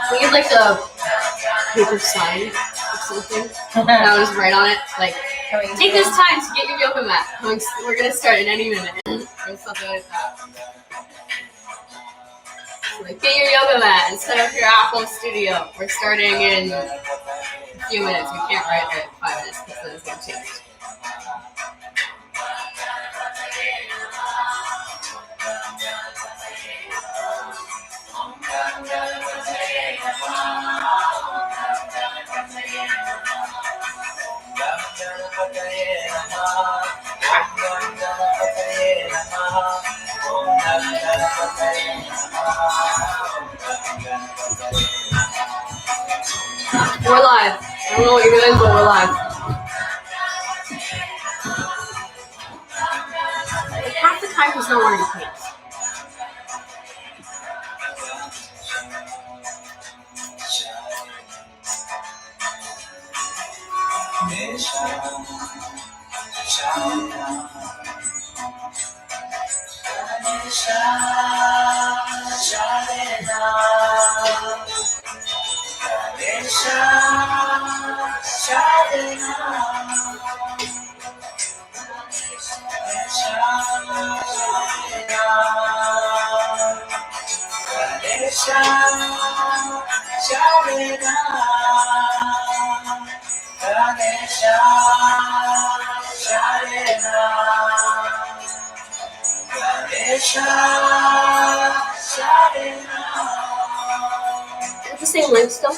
We get like a paper sign or something. That was right on it. Like, take this time to get your yoga mat. We're gonna start in any minute. Or something like that. Like, get your yoga mat and set up your Apple Studio. We're starting in a few minutes. We can't write it 5 minutes because then it's gonna change. We're live. I don't know what you're doing, but we're live. Like half the time he's not wearing pants. Is the same link still?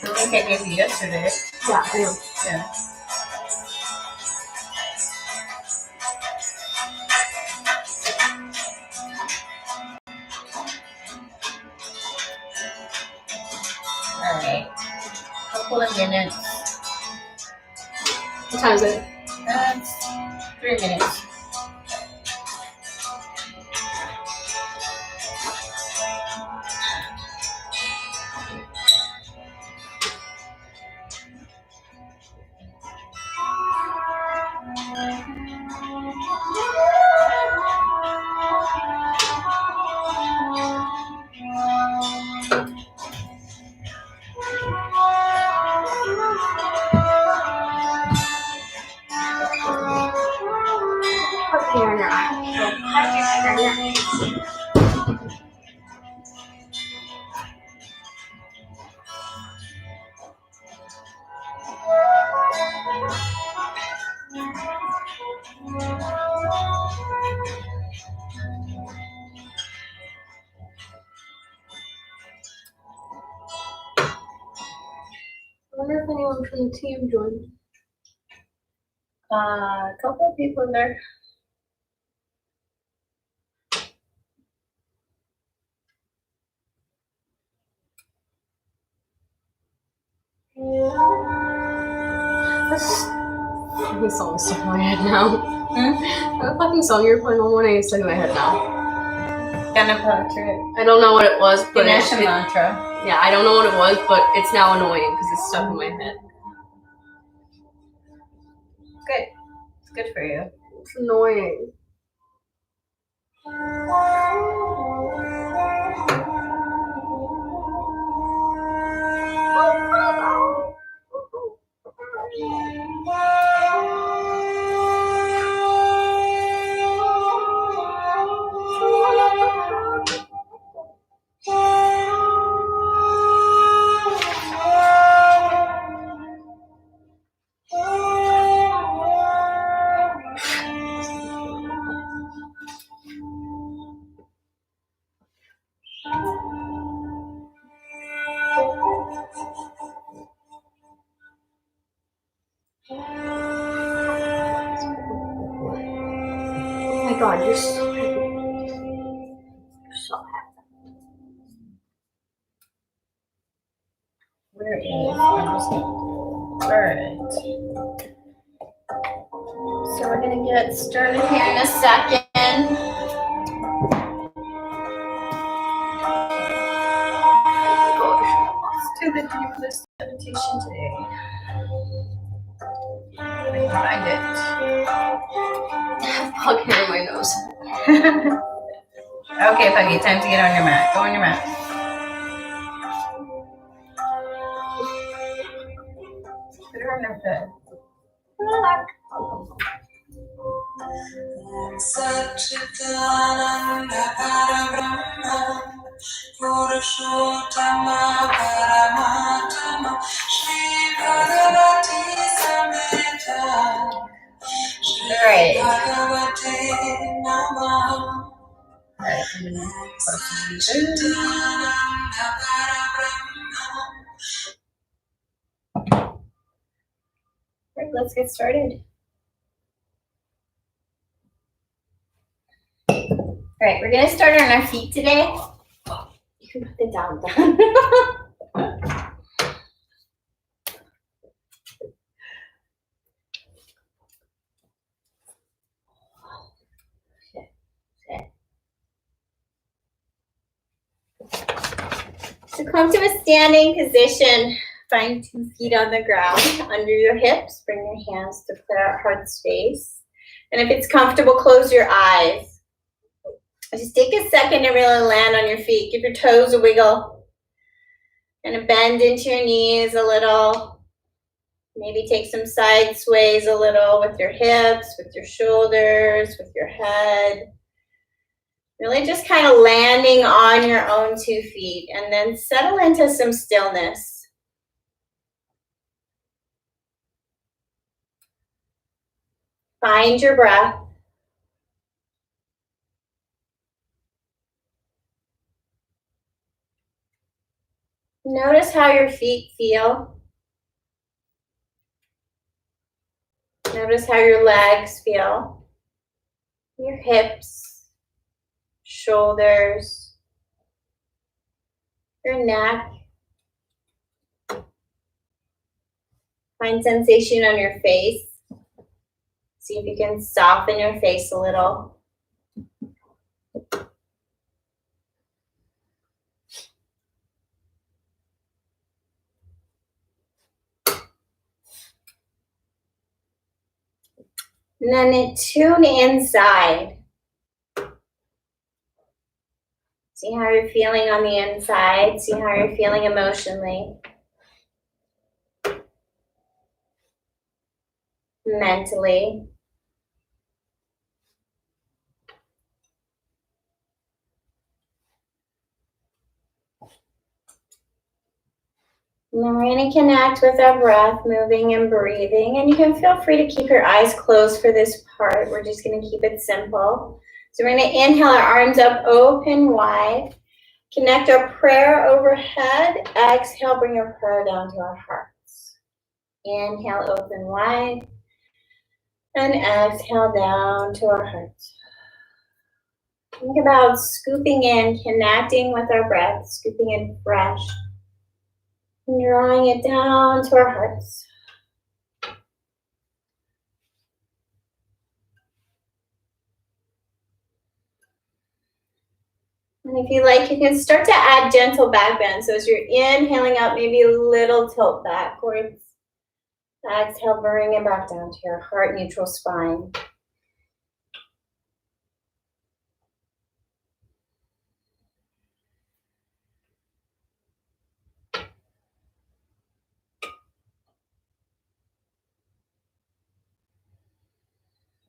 The link I gave you yesterday. Yeah, I know. Yeah. Alright. Couple of minutes. What time is it? 3 minutes. I wonder if anyone from the team joined. A couple of people there. This fucking song is stuck in my head now. That fucking song you were playing all morning is stuck in my head now. I don't know what it was, but Ganesha mantra. Yeah, I don't know what it was, but it's now annoying because it's stuck in my head. Good. It's good for you. It's annoying. you're so happy. You're so happy. Where is? I'm just gonna do. Alright. So we're gonna get started here in a second. Let's do the deepest meditation today. I can find it. Bug hair in my nose. Okay, Puggy, time to get on your mat. Go on your mat. Put her on her bed. Satchitananda Parabrahma Purushottama Paramatma Shri Bhagavati Samhita Shri Bhagavati Namaha Satchitananda Parabrahma. Right, let's get started. All right, we're gonna start on our feet today. You can put it down. So come to a standing position. Find 2 feet on the ground under your hips. Bring your hands to prayer heart space. And if it's comfortable, close your eyes. Just take a second to really land on your feet. Give your toes a wiggle. And bend into your knees a little. Maybe take some side sways a little with your hips, with your shoulders, with your head. Really just kind of landing on your own 2 feet. And then settle into some stillness. Find your breath. Notice how your feet feel. Notice how your legs feel. Your hips, shoulders, your neck. Find sensation on your face. See if you can soften your face a little. And then tune inside. See how you're feeling on the inside. See how you're feeling emotionally. Mentally. And then we're going to connect with our breath, moving and breathing. And you can feel free to keep your eyes closed for this part. We're just going to keep it simple. So we're going to inhale our arms up open wide. Connect our prayer overhead. Exhale, bring your prayer down to our hearts. Inhale, open wide. And exhale down to our hearts. Think about scooping in, connecting with our breath, scooping in fresh. And drawing it down to our hearts. And if you like, you can start to add gentle back bend. So as you're inhaling up, maybe a little tilt backwards. Exhale, bring it back down to your heart neutral spine.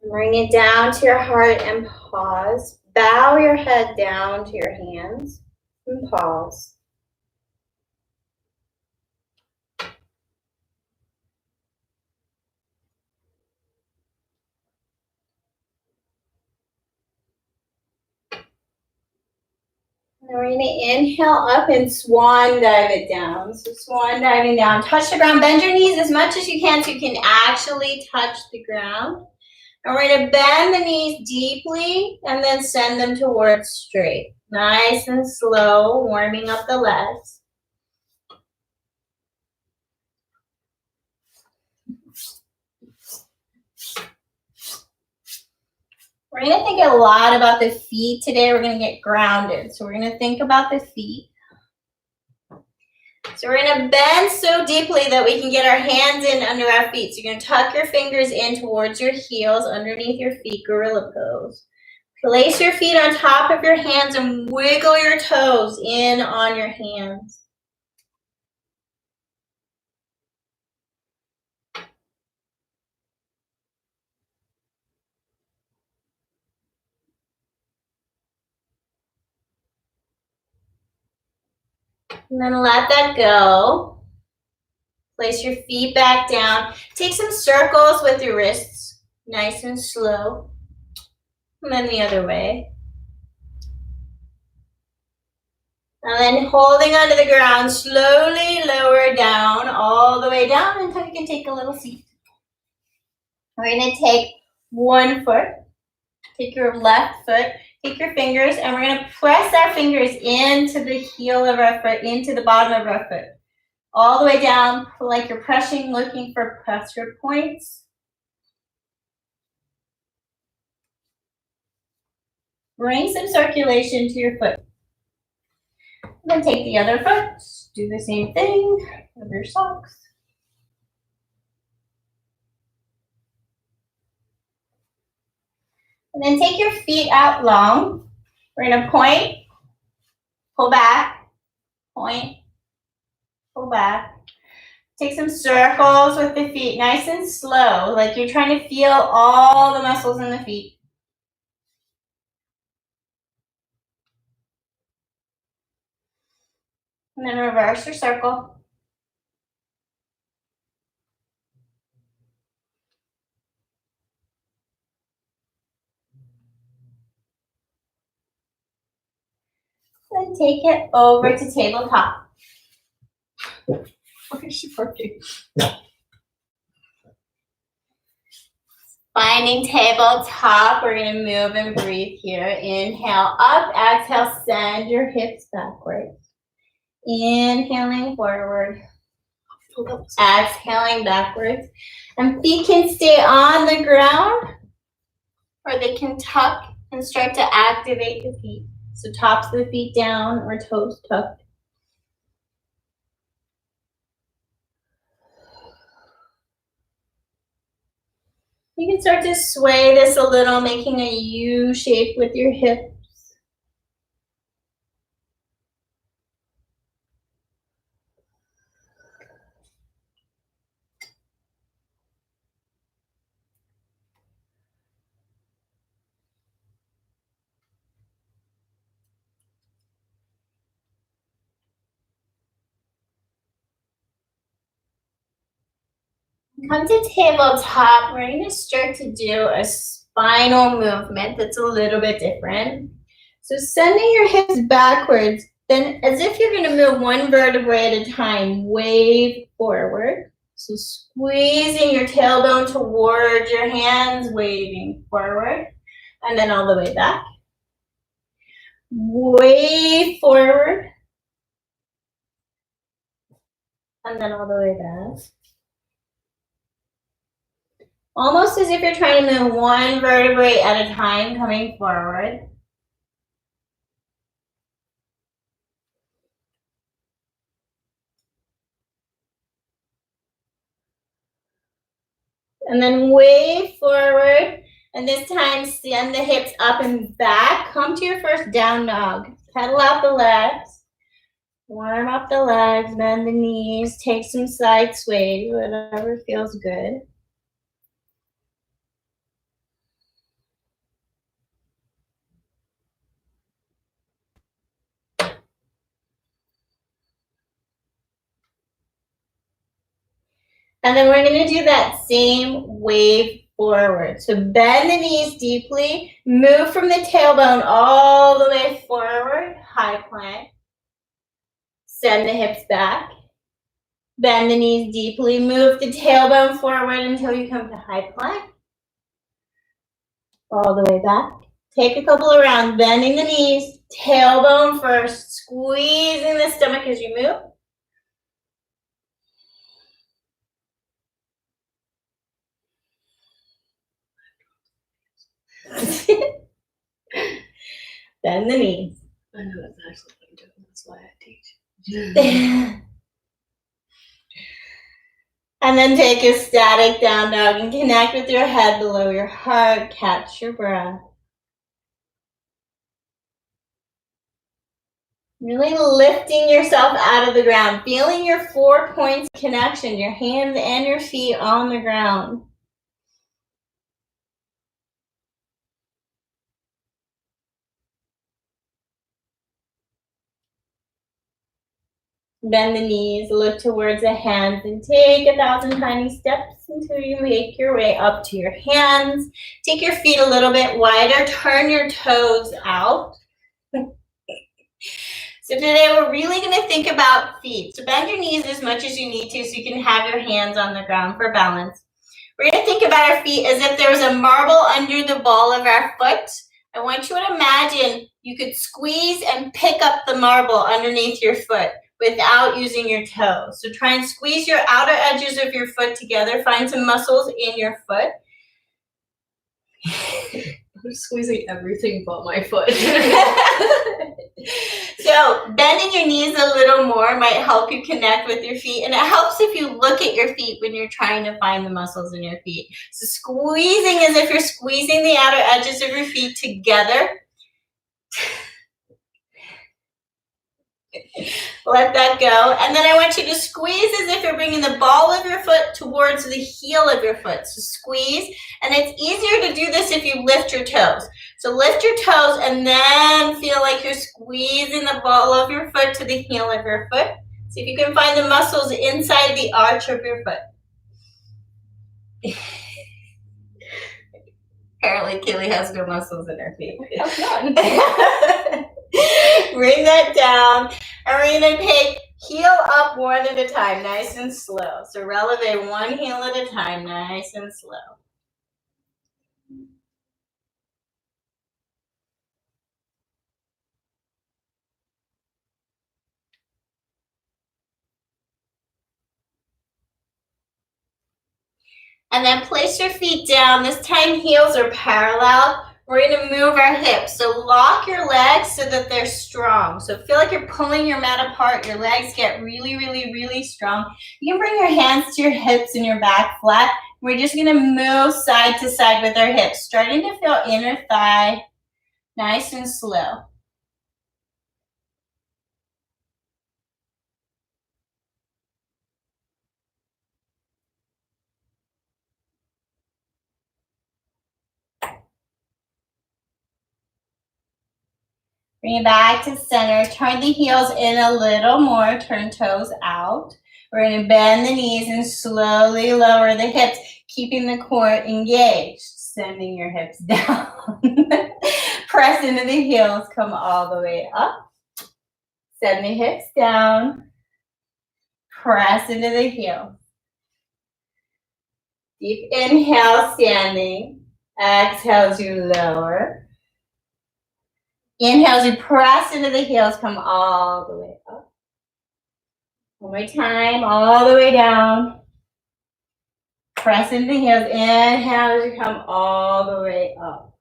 Bring it down to your heart and pause. Bow your head down to your hands and pause. And we're going to inhale up and swan dive it down. So swan diving down. Touch the ground. Bend your knees as much as you can so you can actually touch the ground. And we're going to bend the knees deeply and then send them towards straight. Nice and slow, warming up the legs. We're going to think a lot about the feet today. We're going to get grounded. So we're going to think about the feet. So we're going to bend so deeply that we can get our hands in under our feet. So you're going to tuck your fingers in towards your heels underneath your feet, gorilla pose. Place your feet on top of your hands and wiggle your toes in on your hands. And then let that go. Place your feet back down. Take some circles with your wrists, nice and slow. And then the other way. And then holding onto the ground, slowly lower down, all the way down until you can take a little seat. We're going to take one foot, take your left foot, take your fingers, and we're going to press our fingers into the heel of our foot, into the bottom of our foot. All the way down, like you're pressing, looking for pressure points. Bring some circulation to your foot. Then take the other foot, do the same thing with your socks. And then take your feet out long. We're going to point, pull back, point, pull back. Take some circles with the feet, nice and slow, like you're trying to feel all the muscles in the feet. And then reverse your circle. Then take it over to tabletop. Why is she working? Finding tabletop, we're going to move and breathe here. Inhale up, exhale, send your hips backwards. Inhaling forward. Exhaling backwards. And feet can stay on the ground or they can tuck and start to activate the feet. So tops of the feet down or toes tucked. You can start to sway this a little, making a U shape with your hips. Come to tabletop, we're going to start to do a spinal movement that's a little bit different. So sending your hips backwards, then as if you're going to move one vertebrae at a time, wave forward. So squeezing your tailbone towards your hands, waving forward, and then all the way back. Wave forward, and then all the way back. Almost as if you're trying to move one vertebrae at a time, coming forward. And then wave forward. And this time, send the hips up and back. Come to your first down dog. Pedal out the legs. Warm up the legs, bend the knees. Take some side sway, whatever feels good. And then we're going to do that same wave forward. So bend the knees deeply. Move from the tailbone all the way forward. High plank. Send the hips back. Bend the knees deeply. Move the tailbone forward until you come to high plank. all the way back. Take a couple of rounds, bending the knees, tailbone first, squeezing the stomach as you move. Bend the knees. I know that's actually what I'm doing. That's why I teach. And then take a static down dog and connect with your head below your heart. Catch your breath. Really lifting yourself out of the ground. Feeling your 4 points of connection, your hands and your feet on the ground. Bend the knees, look towards the hands, and take 1,000 tiny steps until you make your way up to your hands. Take your feet a little bit wider, turn your toes out. So today we're really going to think about feet. So bend your knees as much as you need to so you can have your hands on the ground for balance. We're going to think about our feet as if there was a marble under the ball of our foot. I want you to imagine you could squeeze and pick up the marble underneath your foot without using your toes. So try and squeeze your outer edges of your foot together. Find some muscles in your foot. I'm squeezing everything but my foot. So bending your knees a little more might help you connect with your feet. And it helps if you look at your feet when you're trying to find the muscles in your feet. So squeezing as if you're squeezing the outer edges of your feet together. Let that go. And then I want you to squeeze as if you're bringing the ball of your foot towards the heel of your foot. So squeeze. And it's easier to do this if you lift your toes. So lift your toes and then feel like you're squeezing the ball of your foot to the heel of your foot. See if you can find the muscles inside the arch of your foot. Apparently, Kaylee has no muscles in her feet. Bring that down. And we're going to take heel up one at a time, nice and slow. So releve one heel at a time, nice and slow. And then place your feet down. This time heels are parallel. We're going to move our hips. So lock your legs so that they're strong. So feel like you're pulling your mat apart. Your legs get really, really, really strong. You can bring your hands to your hips and your back flat. We're just going to move side to side with our hips, starting to feel inner thigh, nice and slow. Bring it back to center. Turn the heels in a little more. Turn toes out. We're going to bend the knees and slowly lower the hips, keeping the core engaged. Sending your hips down. Press into the heels. Come all the way up. Send the hips down. Press into the heels. Deep inhale, standing. Exhale as you lower. Inhale as you press into the heels, come all the way up. One more time, all the way down. Press into the heels, inhale as you come all the way up.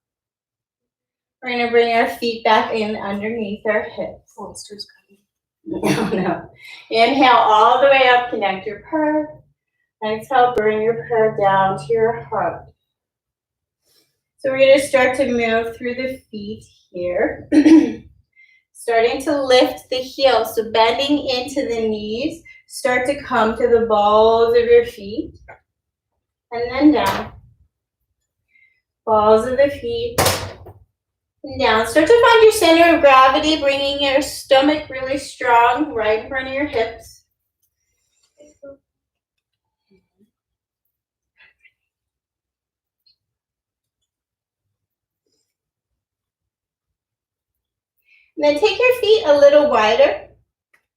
We're going to bring our feet back in underneath our hips. Monsters coming. No. Inhale all the way up, connect your purr. Exhale, bring your purr down to your heart. So we're going to start to move through the feet here. Starting to lift the heels, so bending into the knees. Start to come to the balls of your feet. And then down. Balls of the feet. And down. Start to find your center of gravity, bringing your stomach really strong right in front of your hips. And then take your feet a little wider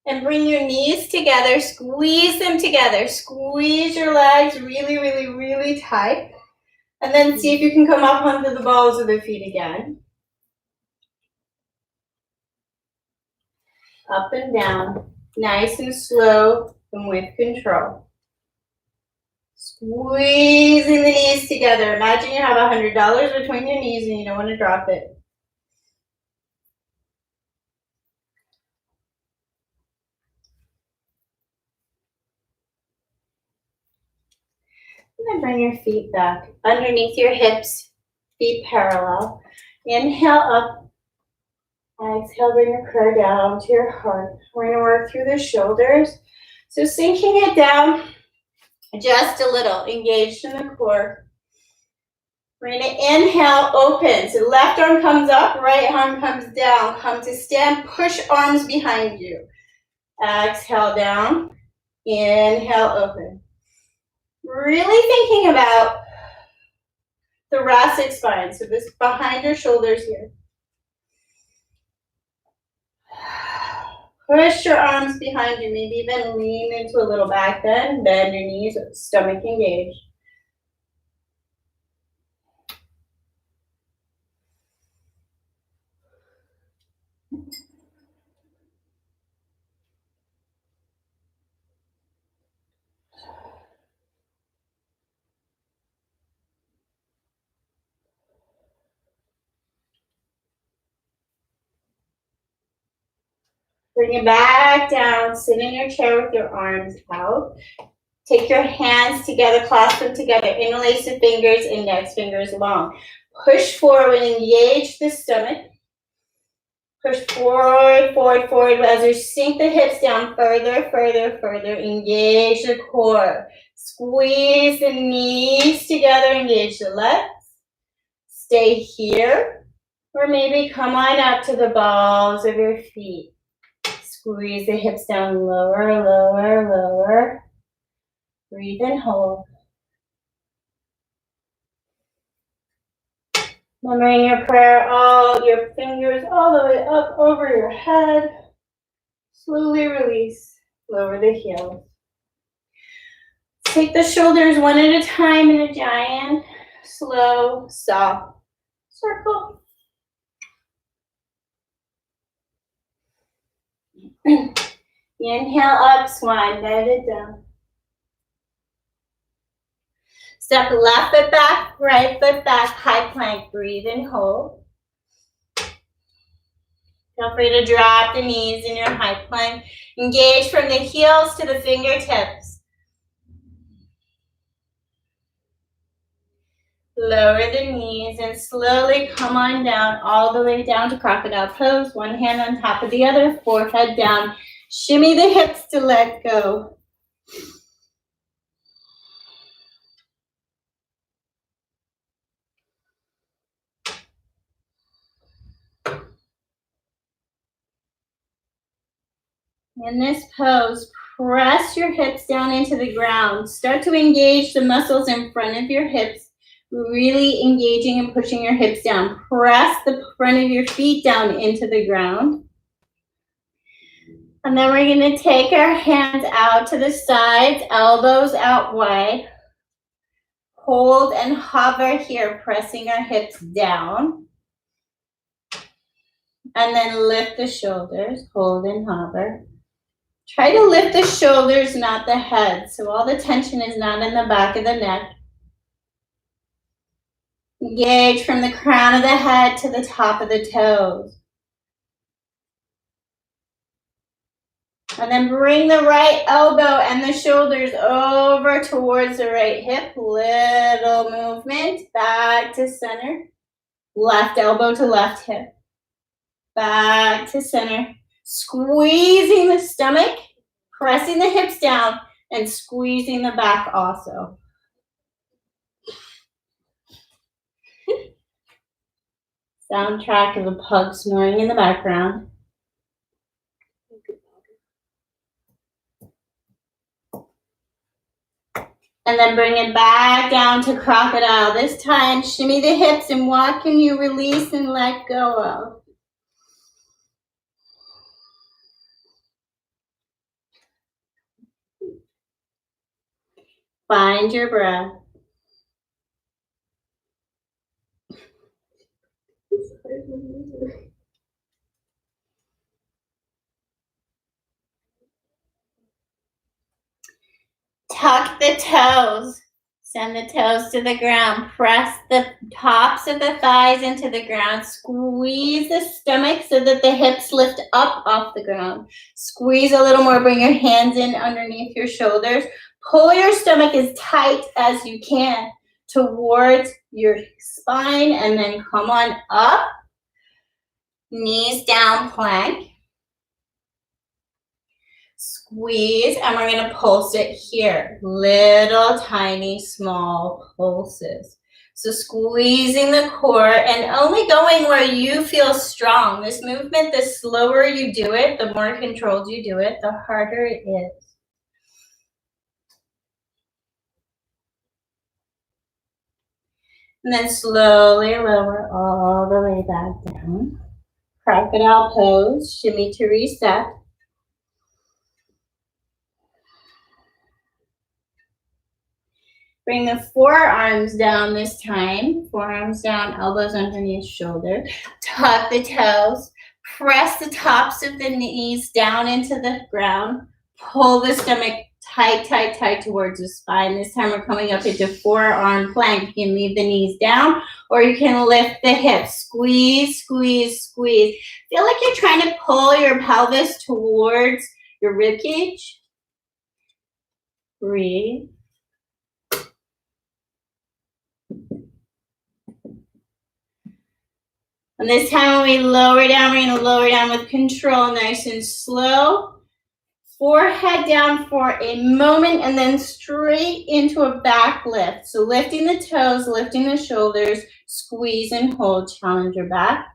and bring your knees together. Squeeze them together. Squeeze your legs really, really, really tight. And then see if you can come up onto the balls of the feet again. Up and down, nice and slow and with control. Squeezing the knees together. Imagine you have $100 between your knees and you don't want to drop it. And then bring your feet back underneath your hips, feet parallel. Inhale up. Exhale, bring your prayer down to your heart. We're going to work through the shoulders. So sinking it down just a little, engaged in the core. We're going to inhale, open. So left arm comes up, right arm comes down. Come to stand, push arms behind you. Exhale down, inhale, open. Really thinking about thoracic spine. So this behind your shoulders here. Push your arms behind you, maybe even lean into a little back bend, bend your knees, stomach engaged. Bring it back down, sit in your chair with your arms out. Take your hands together, clasp them together, interlace the fingers, index fingers long. Push forward, engage the stomach. Push forward, forward, forward. As you sink the hips down further, further, further. Engage the core. Squeeze the knees together, engage the legs. Stay here. Or maybe come on up to the balls of your feet. Squeeze the hips down lower, lower, lower. Breathe and hold. Remembering your prayer, all your fingers all the way up over your head. Slowly release, lower the heels. Take the shoulders one at a time in a giant, slow, soft circle. Inhale up, swan, bend it down. Step left foot back, right foot back, high plank. Breathe and hold. Feel free to drop the knees in your high plank. Engage from the heels to the fingertips. Lower the knees and slowly come on down, all the way down to crocodile pose. One hand on top of the other, forehead down. Shimmy the hips to let go. In this pose, press your hips down into the ground. Start to engage the muscles in front of your hips, really engaging and pushing your hips down. Press the front of your feet down into the ground. And then we're going to take our hands out to the sides, elbows out wide. Hold and hover here, pressing our hips down. And then lift the shoulders, hold and hover. Try to lift the shoulders, not the head. So all the tension is not in the back of the neck. Engage from the crown of the head to the top of the toes. And then bring the right elbow and the shoulders over towards the right hip. Little movement, back to center. Left elbow to left hip. Back to center. Squeezing the stomach, pressing the hips down, and squeezing the back also. Soundtrack of a pug snoring in the background. And then bring it back down to crocodile. This time, shimmy the hips, and what can you release and let go of? Find your breath. the toes. Send the toes to the ground. Press the tops of the thighs into the ground. Squeeze the stomach so that the hips lift up off the ground. Squeeze a little more. Bring your hands in underneath your shoulders. Pull your stomach as tight as you can towards your spine, and then come on up. Knees down, plank. Squeeze, and we're going to pulse it here. Little, tiny, small pulses. So squeezing the core and only going where you feel strong. This movement, the slower you do it, the more controlled you do it, the harder it is. And then slowly lower all the way back down. Crocodile pose, shimmy to reset. Bring the forearms down this time. Forearms down, elbows underneath shoulder. Tuck the toes. Press the tops of the knees down into the ground. Pull the stomach tight, tight, tight towards the spine. This time we're coming up into forearm plank. You can leave the knees down or you can lift the hips. Squeeze, squeeze, squeeze. Feel like you're trying to pull your pelvis towards your rib cage. Breathe. And this time when we lower down, we're going to lower down with control, nice and slow. Forehead down for a moment and then straight into a back lift. So lifting the toes, lifting the shoulders, squeeze and hold, challenge your back.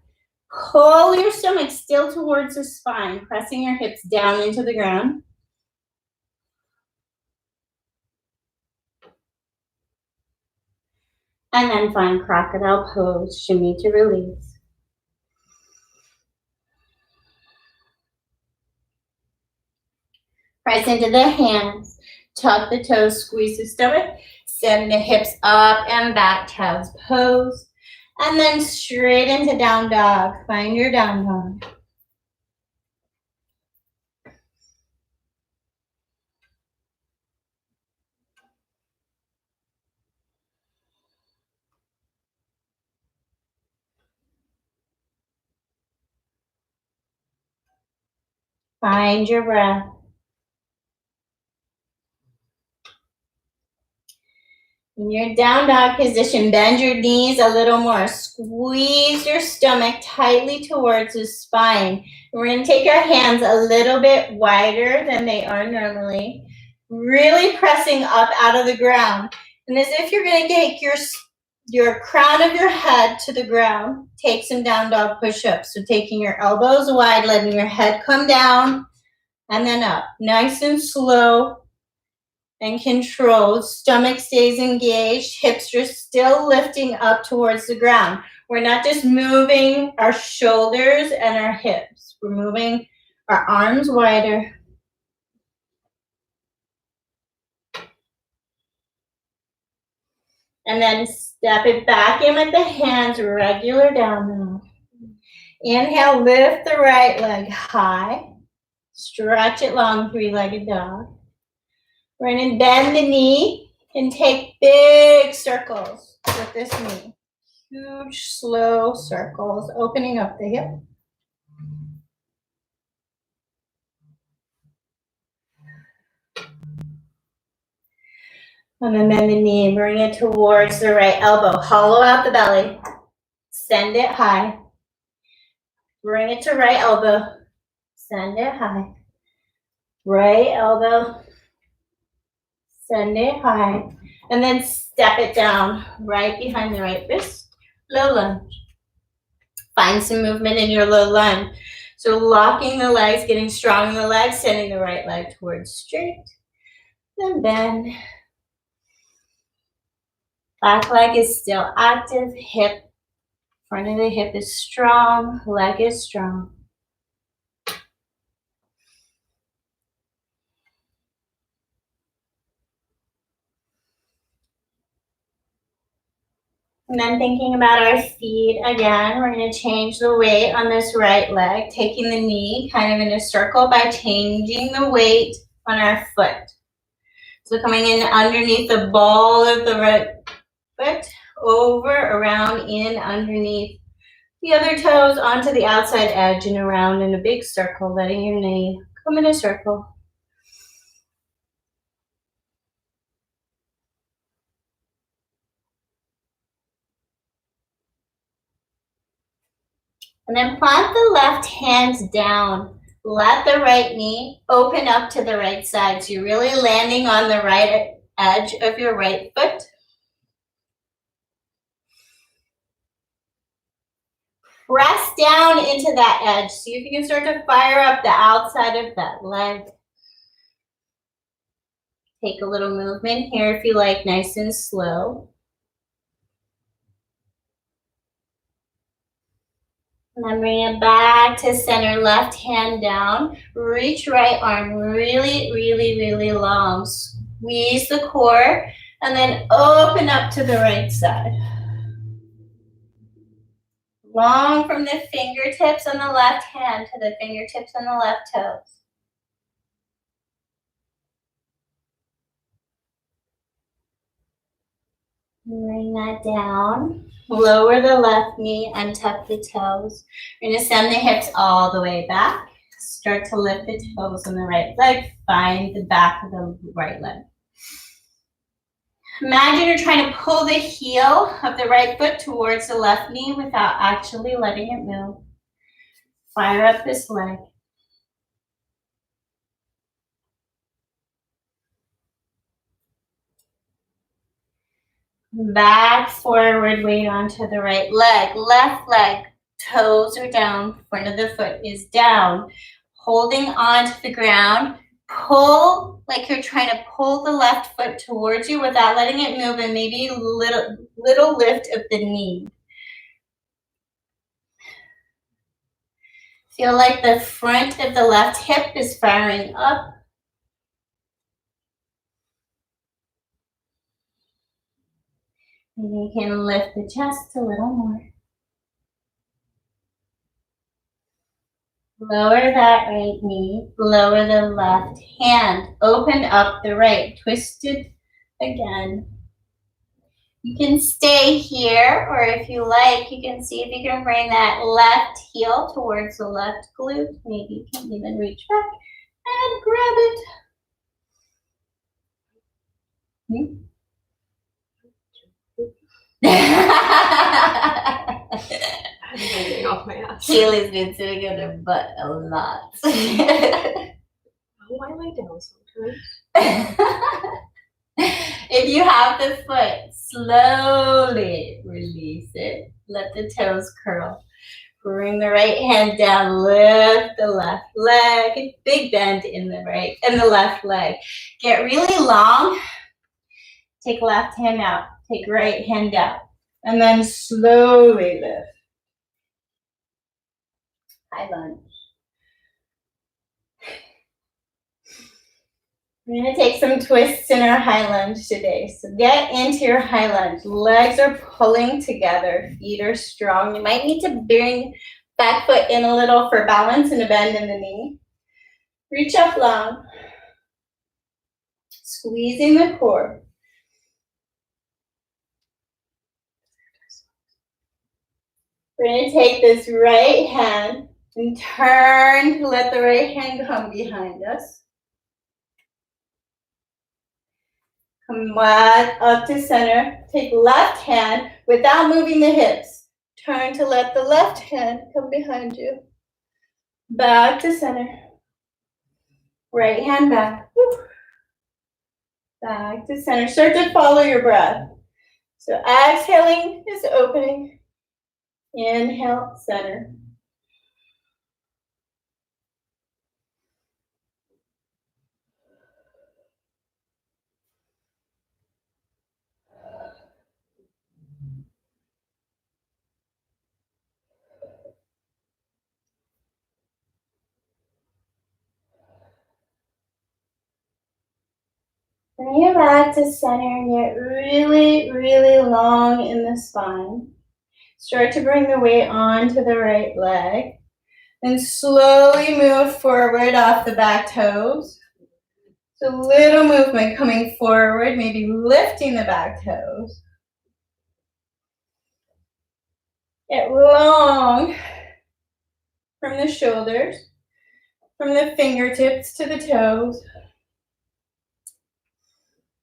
Pull your stomach still towards the spine, pressing your hips down into the ground. And then find crocodile pose, shimmy to release. Press into the hands, tuck the toes, squeeze the stomach, send the hips up and back, child's pose, and then straight into down dog. Find your down dog. Find your breath. In your down dog position, bend your knees a little more. Squeeze your stomach tightly towards the spine. We're going to take our hands a little bit wider than they are normally. Really pressing up out of the ground. And as if you're going to take your crown of your head to the ground, take some down dog push-ups. So taking your elbows wide, letting your head come down, and then up. Nice and slow. And controlled, stomach stays engaged, hips are still lifting up towards the ground. We're not just moving our shoulders and our hips. We're moving our arms wider. And then step it back in with the hands, regular down dog. Inhale, lift the right leg high. Stretch it long, three-legged dog. We're going to bend the knee and take big circles with this knee. Huge, slow circles, opening up the hip. And then bend the knee, bring it towards the right elbow. Hollow out the belly. Send it high. Bring it to right elbow. Send it high. Right elbow. Send it high, and then step it down right behind the right wrist, low lunge. Find some movement in your low lunge. So locking the legs, getting strong in the legs, sending the right leg towards straight, then bend. Back leg is still active, hip, front of the hip is strong, leg is strong. And then thinking about our feet again, we're going to change the weight on this right leg, taking the knee kind of in a circle by changing the weight on our foot. So coming in underneath the ball of the right foot, over, around, in, underneath the other toes, onto the outside edge and around in a big circle, letting your knee come in a circle. And then plant the left hand down. Let the right knee open up to the right side. So you're really landing on the right edge of your right foot. Press down into that edge. See if you can start to fire up the outside of that leg. Take a little movement here if you like, nice and slow. And then bring it back to center, left hand down. Reach right arm really, really, really long. Squeeze the core and then open up to the right side. Long from the fingertips on the left hand to the fingertips on the left toes. Bring that down. Lower the left knee and tuck the toes. You're going to send the hips all the way back. Start to lift the toes on the right leg. Find the back of the right leg. Imagine you're trying to pull the heel of the right foot towards the left knee without actually letting it move. Fire up this leg. Back, forward, weight onto the right leg. Left leg, toes are down, front of the foot is down. Holding onto the ground. Pull like you're trying to pull the left foot towards you without letting it move, and maybe a little lift of the knee. Feel like the front of the left hip is firing up. And you can lift the chest a little more. Lower that right knee, lower the left hand, open up the right, twist it again. You can stay here, or if you like, you can see if you can bring that left heel towards the left glute. Maybe you can even reach back and grab it. I'm getting off my ass. Kaylee's been sitting on her butt a lot. Oh, I lay down sometimes. If you have the foot, slowly release it. Let the toes curl. Bring the right hand down, lift the left leg. Big bend in the right and the left leg. Get really long. Take left hand out. Take right hand out. And then slowly lift. High lunge. We're going to take some twists in our high lunge today. So get into your high lunge. Legs are pulling together. Feet are strong. You might need to bring back foot in a little for balance and a bend in the knee. Reach up long. Squeezing the core. We're going to take this right hand and turn to let the right hand come behind us. Come back up to center. Take left hand without moving the hips. Turn to let the left hand come behind you. Back to center. Right hand back. Back to center. Start to follow your breath. So exhaling is opening. Inhale, center. Bring it back to center and get really, really long in the spine. Start to bring the weight onto the right leg. Then slowly move forward off the back toes. So a little movement coming forward, maybe lifting the back toes. Get long from the shoulders, from the fingertips to the toes.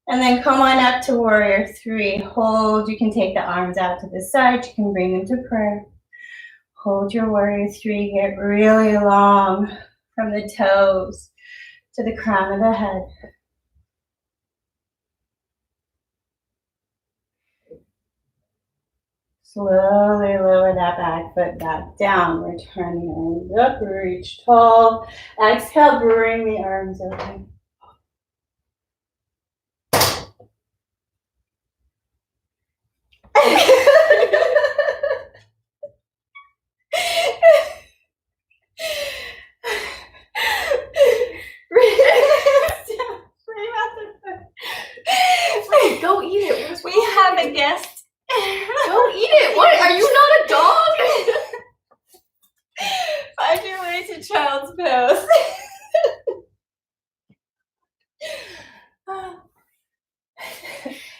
And then come on up to warrior three. Hold, you can take the arms out to the side, you can bring them to prayer. Hold your warrior three, get really long from the toes to the crown of the head. Slowly lower that back foot back down. Return the arms up, reach tall. Exhale, bring the arms open. Go eat it. We have a guest. Go eat it. What? Are you not a dog? Find your way to child's pose.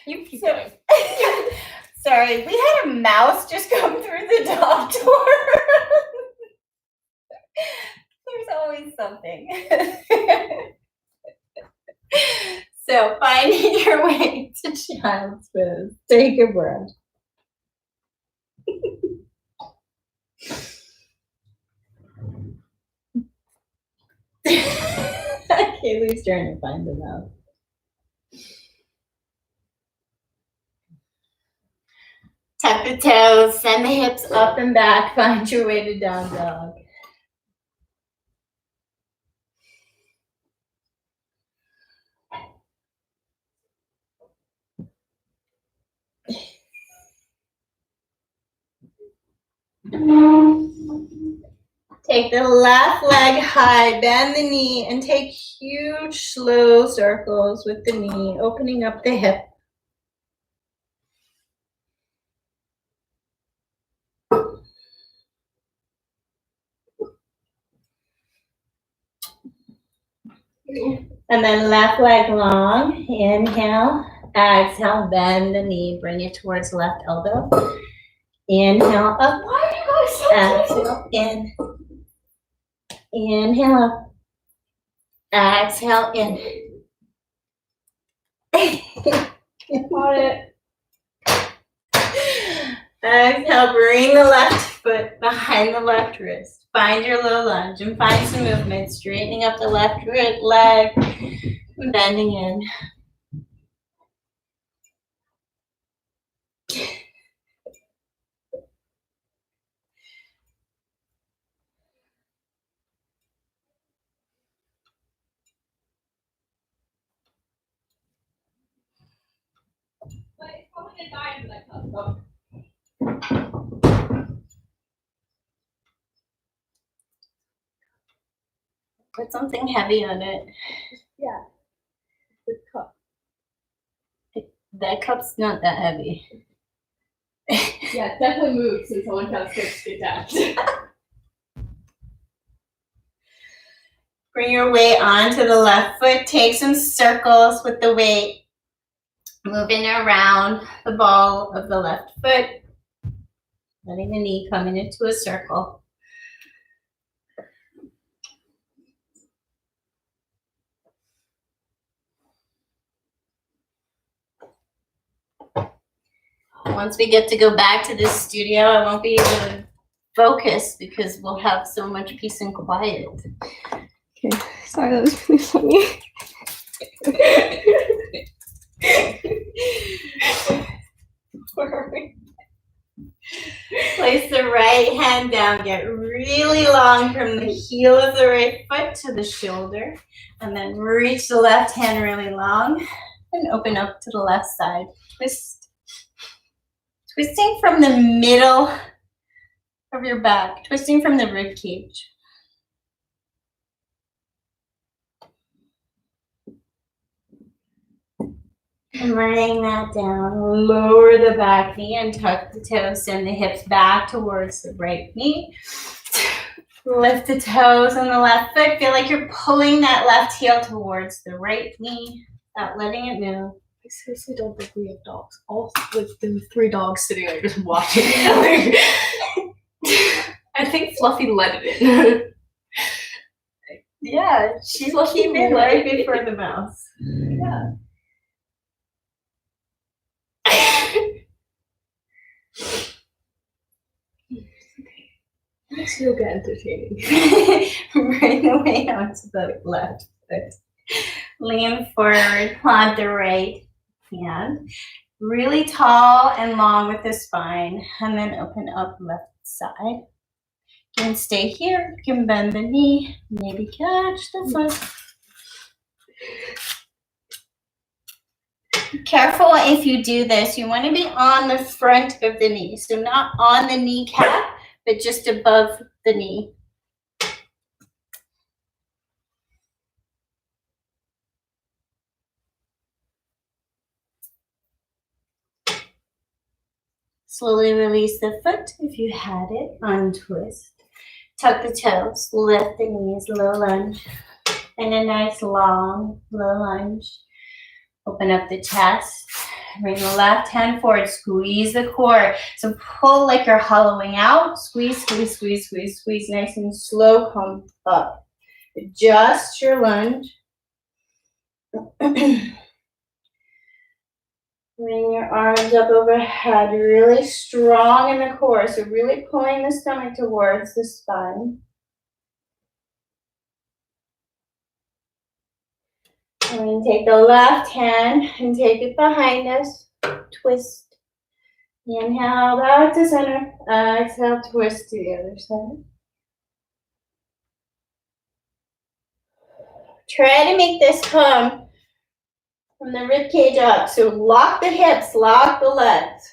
You keep going. Sorry, we had a mouse just come through the dog door. There's always something. So finding your way to child's pose. Take a breath. Kaylee's trying to find the mouse. Tuck the toes, send the hips up and back, find your way to down dog. Take the left leg high, bend the knee, and take huge slow circles with the knee, opening up the hip. And then left leg long, inhale, exhale, bend the knee, bring it towards left elbow. Inhale up, exhale in. Inhale up, exhale in. Got it. Exhale, bring the left foot behind the left wrist. Find your low lunge and find some movement, straightening up the left leg, bending in. Put something heavy on it. Yeah. The cup. That cup's not that heavy. Yeah, it definitely moved since someone got switched to that. Bring your weight onto the left foot. Take some circles with the weight. Moving around the ball of the left foot. Letting the knee come into a circle. Once we get to go back to this studio, I won't be able to focus because we'll have so much peace and quiet. Okay, sorry, that was really funny. Place the right hand down, get really long from the heel of the right foot to the shoulder, and then reach the left hand really long and open up to the left side. Twisting from the middle of your back, twisting from the rib cage. And laying that down, lower the back knee and tuck the toes, send the hips back towards the right knee. Lift the toes on the left foot. Feel like you're pulling that left heel towards the right knee, not letting it move. I seriously don't think we have dogs. All with the 3 dogs sitting there just watching. I think Fluffy let it in. Yeah, she's keeping right before the mouse. Yeah. Makes yoga entertaining. Bring the weight onto the left foot. Lean forward, plant the right hand. Really tall and long with the spine. And then open up left side. You can stay here. You can bend the knee. Maybe catch the foot. Careful if you do this. You want to be on the front of the knee. So not on the kneecap, but just above the knee. Slowly release the foot if you had it. Untwist. Tuck the toes. Lift the knees. Low lunge. And a nice long low lunge. Open up the chest. Bring the left hand forward. Squeeze the core. So pull like you're hollowing out. Squeeze, squeeze, squeeze, squeeze, squeeze. Nice and slow. Come up. Adjust your lunge. Bring your arms up overhead. Really strong in the core. So really pulling the stomach towards the spine. And then take the left hand and take it behind us. Twist. Inhale back to center. Exhale, twist to the other side. Try to make this come from the rib cage up. So lock the hips, lock the legs.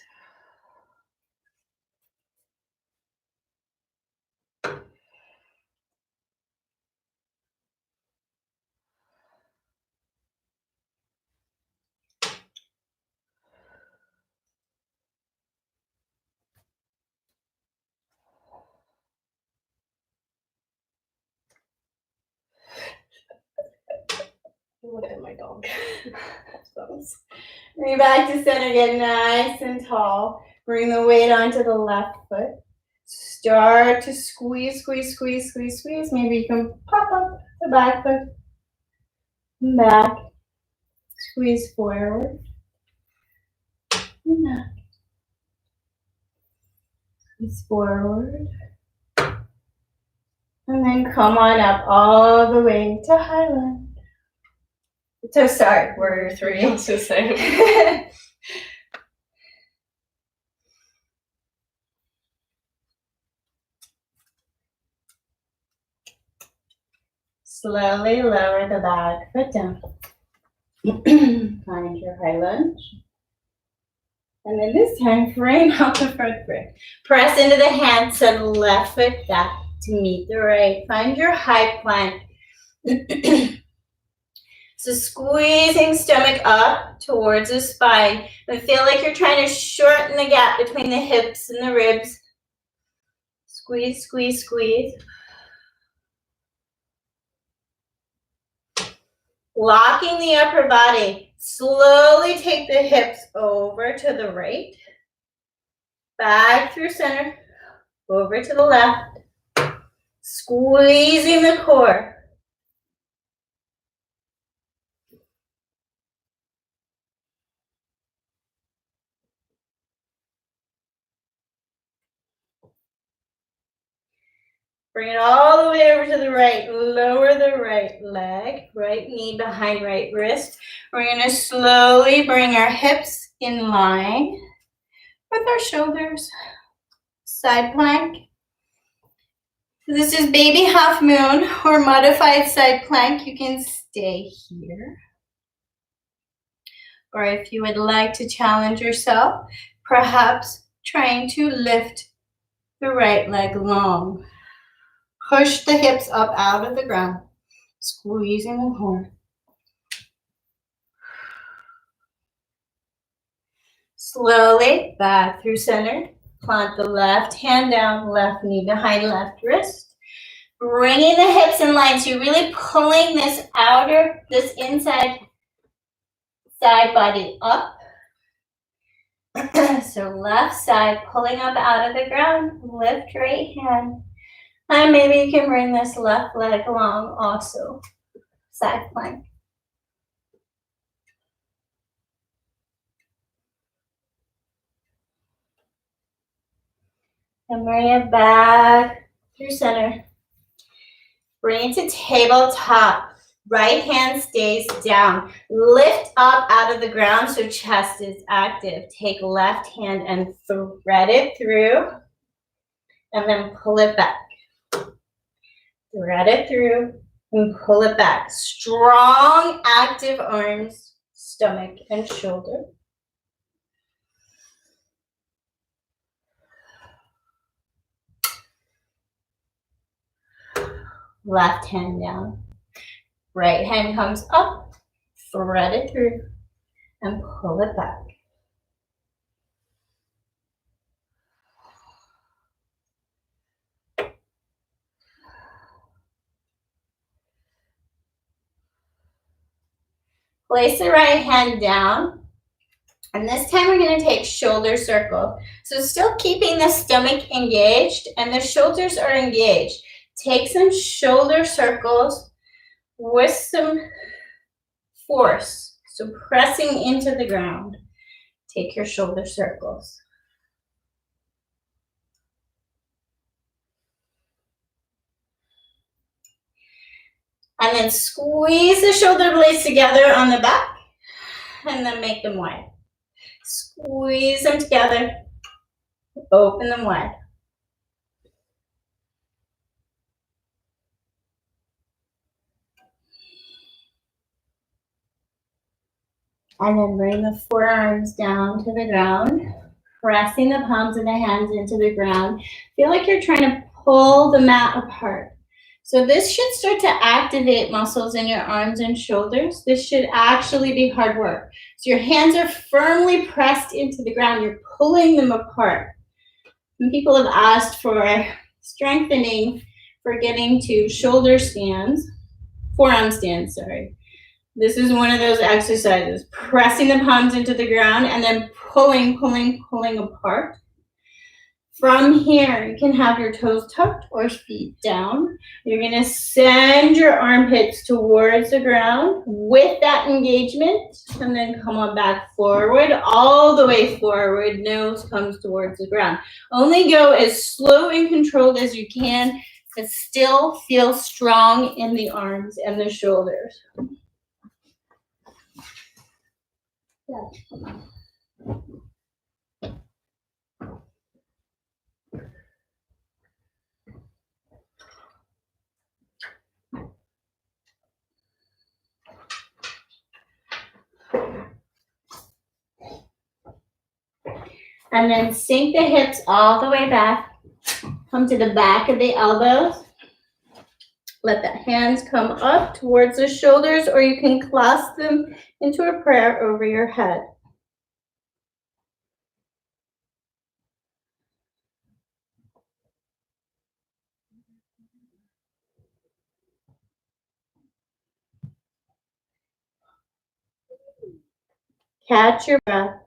Look at my dog. Bring back to center, get nice and tall. Bring the weight onto the left foot. Start to squeeze, squeeze, squeeze, squeeze, squeeze. Maybe you can pop up the back foot. Back. Squeeze forward. And back. Squeeze forward. And then come on up all the way to Highland. So sorry, warrior 3. I was just saying. Slowly lower the back foot down. Find your high lunge. And then this time, frame out the front foot. Press into the hands, send left foot back to meet the right. Find your high plank. So squeezing stomach up towards the spine. And feel like you're trying to shorten the gap between the hips and the ribs. Squeeze, squeeze, squeeze. Locking the upper body. Slowly take the hips over to the right. Back through center. Over to the left. Squeezing the core. Bring it all the way over to the right. Lower the right leg, right knee behind right wrist. We're going to slowly bring our hips in line with our shoulders. Side plank. This is baby half moon or modified side plank. You can stay here. Or if you would like to challenge yourself, perhaps trying to lift the right leg long. Push the hips up out of the ground, squeezing the core. Slowly back through center. Plant the left hand down, left knee behind left wrist. Bringing the hips in line, so you're really pulling this inside side body up. So left side pulling up out of the ground, lift right hand. And maybe you can bring this left leg along also, side plank. And bring it back through center. Bring it to tabletop. Right hand stays down. Lift up out of the ground so chest is active. Take left hand and thread it through. And then pull it back. Thread it through and pull it back. Strong, active arms, stomach, and shoulder. Left hand down. Right hand comes up, thread it through, and pull it back. Place the right hand down, and this time we're going to take shoulder circle. So still keeping the stomach engaged and the shoulders are engaged. Take some shoulder circles with some force. So pressing into the ground. Take your shoulder circles. And then squeeze the shoulder blades together on the back and then make them wide. Squeeze them together, open them wide. And then bring the forearms down to the ground, pressing the palms of the hands into the ground. Feel like you're trying to pull the mat apart. So this should start to activate muscles in your arms and shoulders. This should actually be hard work. So your hands are firmly pressed into the ground. You're pulling them apart. And people have asked for strengthening for getting to shoulder stands, forearm stands, sorry. This is one of those exercises, pressing the palms into the ground and then pulling apart. From here, you can have your toes tucked or feet down. You're gonna send your armpits towards the ground with that engagement and then come on back forward, all the way forward, nose comes towards the ground. Only go as slow and controlled as you can, but still feel strong in the arms and the shoulders. Yeah. And then sink the hips all the way back. Come to the back of the elbows. Let the hands come up towards the shoulders, or you can clasp them into a prayer over your head. Catch your breath.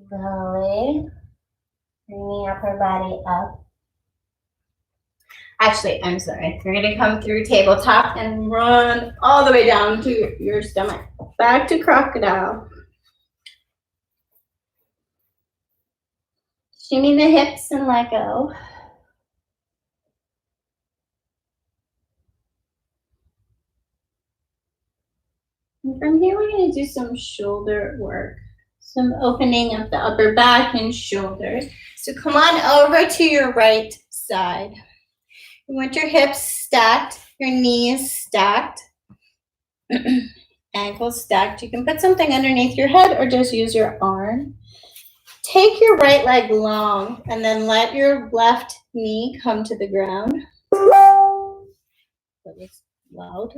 Slowly bring the upper body up. Actually, I'm sorry. You're going to come through tabletop and run all the way down to your stomach. Back to crocodile. Shimmy the hips and let go. And from here, we're going to do some shoulder work. Some opening of the upper back and shoulders. So come on over to your right side. You want your hips stacked, your knees stacked. Ankles stacked. You can put something underneath your head or just use your arm. Take your right leg long and then let your left knee come to the ground. That was loud.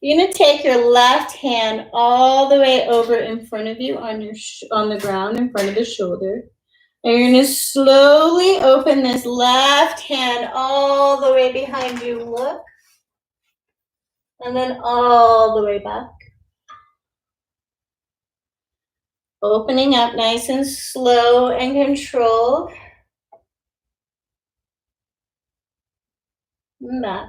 You're going to take your left hand all the way over in front of you on the ground in front of the shoulder. And you're going to slowly open this left hand all the way behind you. Look. And then all the way back. Opening up nice and slow and controlled. And back.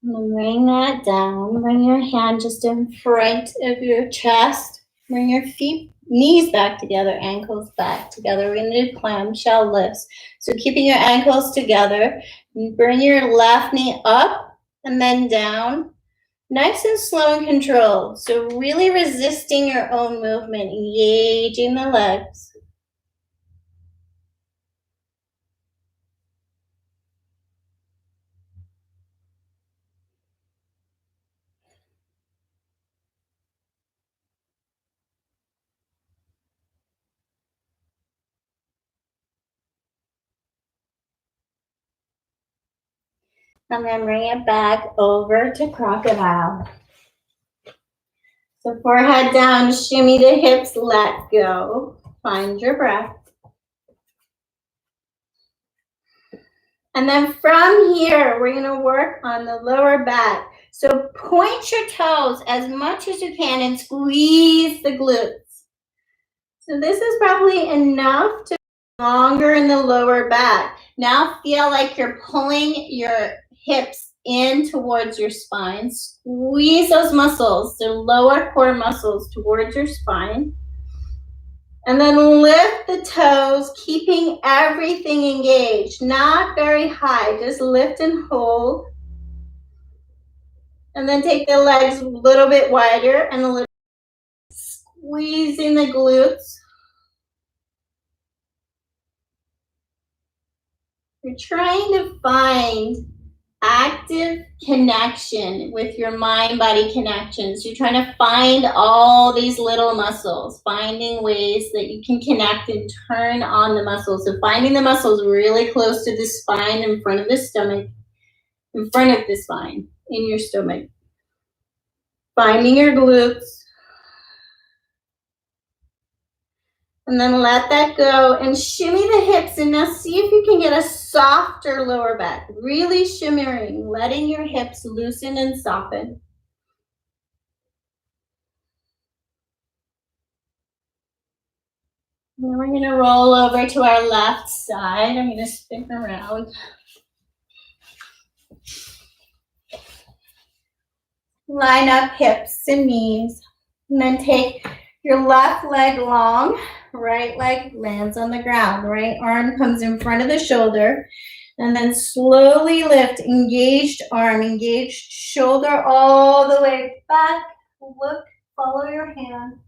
And bring that down. Bring your hand just in front of your chest. Bring your knees back together, ankles back together. We're going to do clamshell lifts. So keeping your ankles together. Bring your left knee up and then down. Nice and slow and controlled. So really resisting your own movement, engaging the legs. And then bring it back over to crocodile. So forehead down, shimmy the hips, let go. Find your breath. And then from here, we're gonna work on the lower back. So point your toes as much as you can and squeeze the glutes. So this is probably enough to be longer in the lower back. Now feel like you're pulling your hips in towards your spine. Squeeze those muscles, the lower core muscles towards your spine. And then lift the toes, keeping everything engaged. Not very high, just lift and hold. And then take the legs a little bit wider and a little squeezing the glutes. You're trying to find active connection with your mind-body connections. You're trying to find all these little muscles, finding ways that you can connect and turn on the muscles. So finding the muscles really close to the spine in front of the stomach, in front of the spine, in your stomach. Finding your glutes. And then let that go and shimmy the hips. And now see if you can get a softer lower back. Really shimmering, letting your hips loosen and soften. And then we're going to roll over to our left side. I'm going to spin around. Line up hips and knees. And then take your left leg long. Right leg lands on the ground. Right arm comes in front of the shoulder. And then slowly lift. Engaged arm, engaged shoulder all the way back. Look, follow your hand.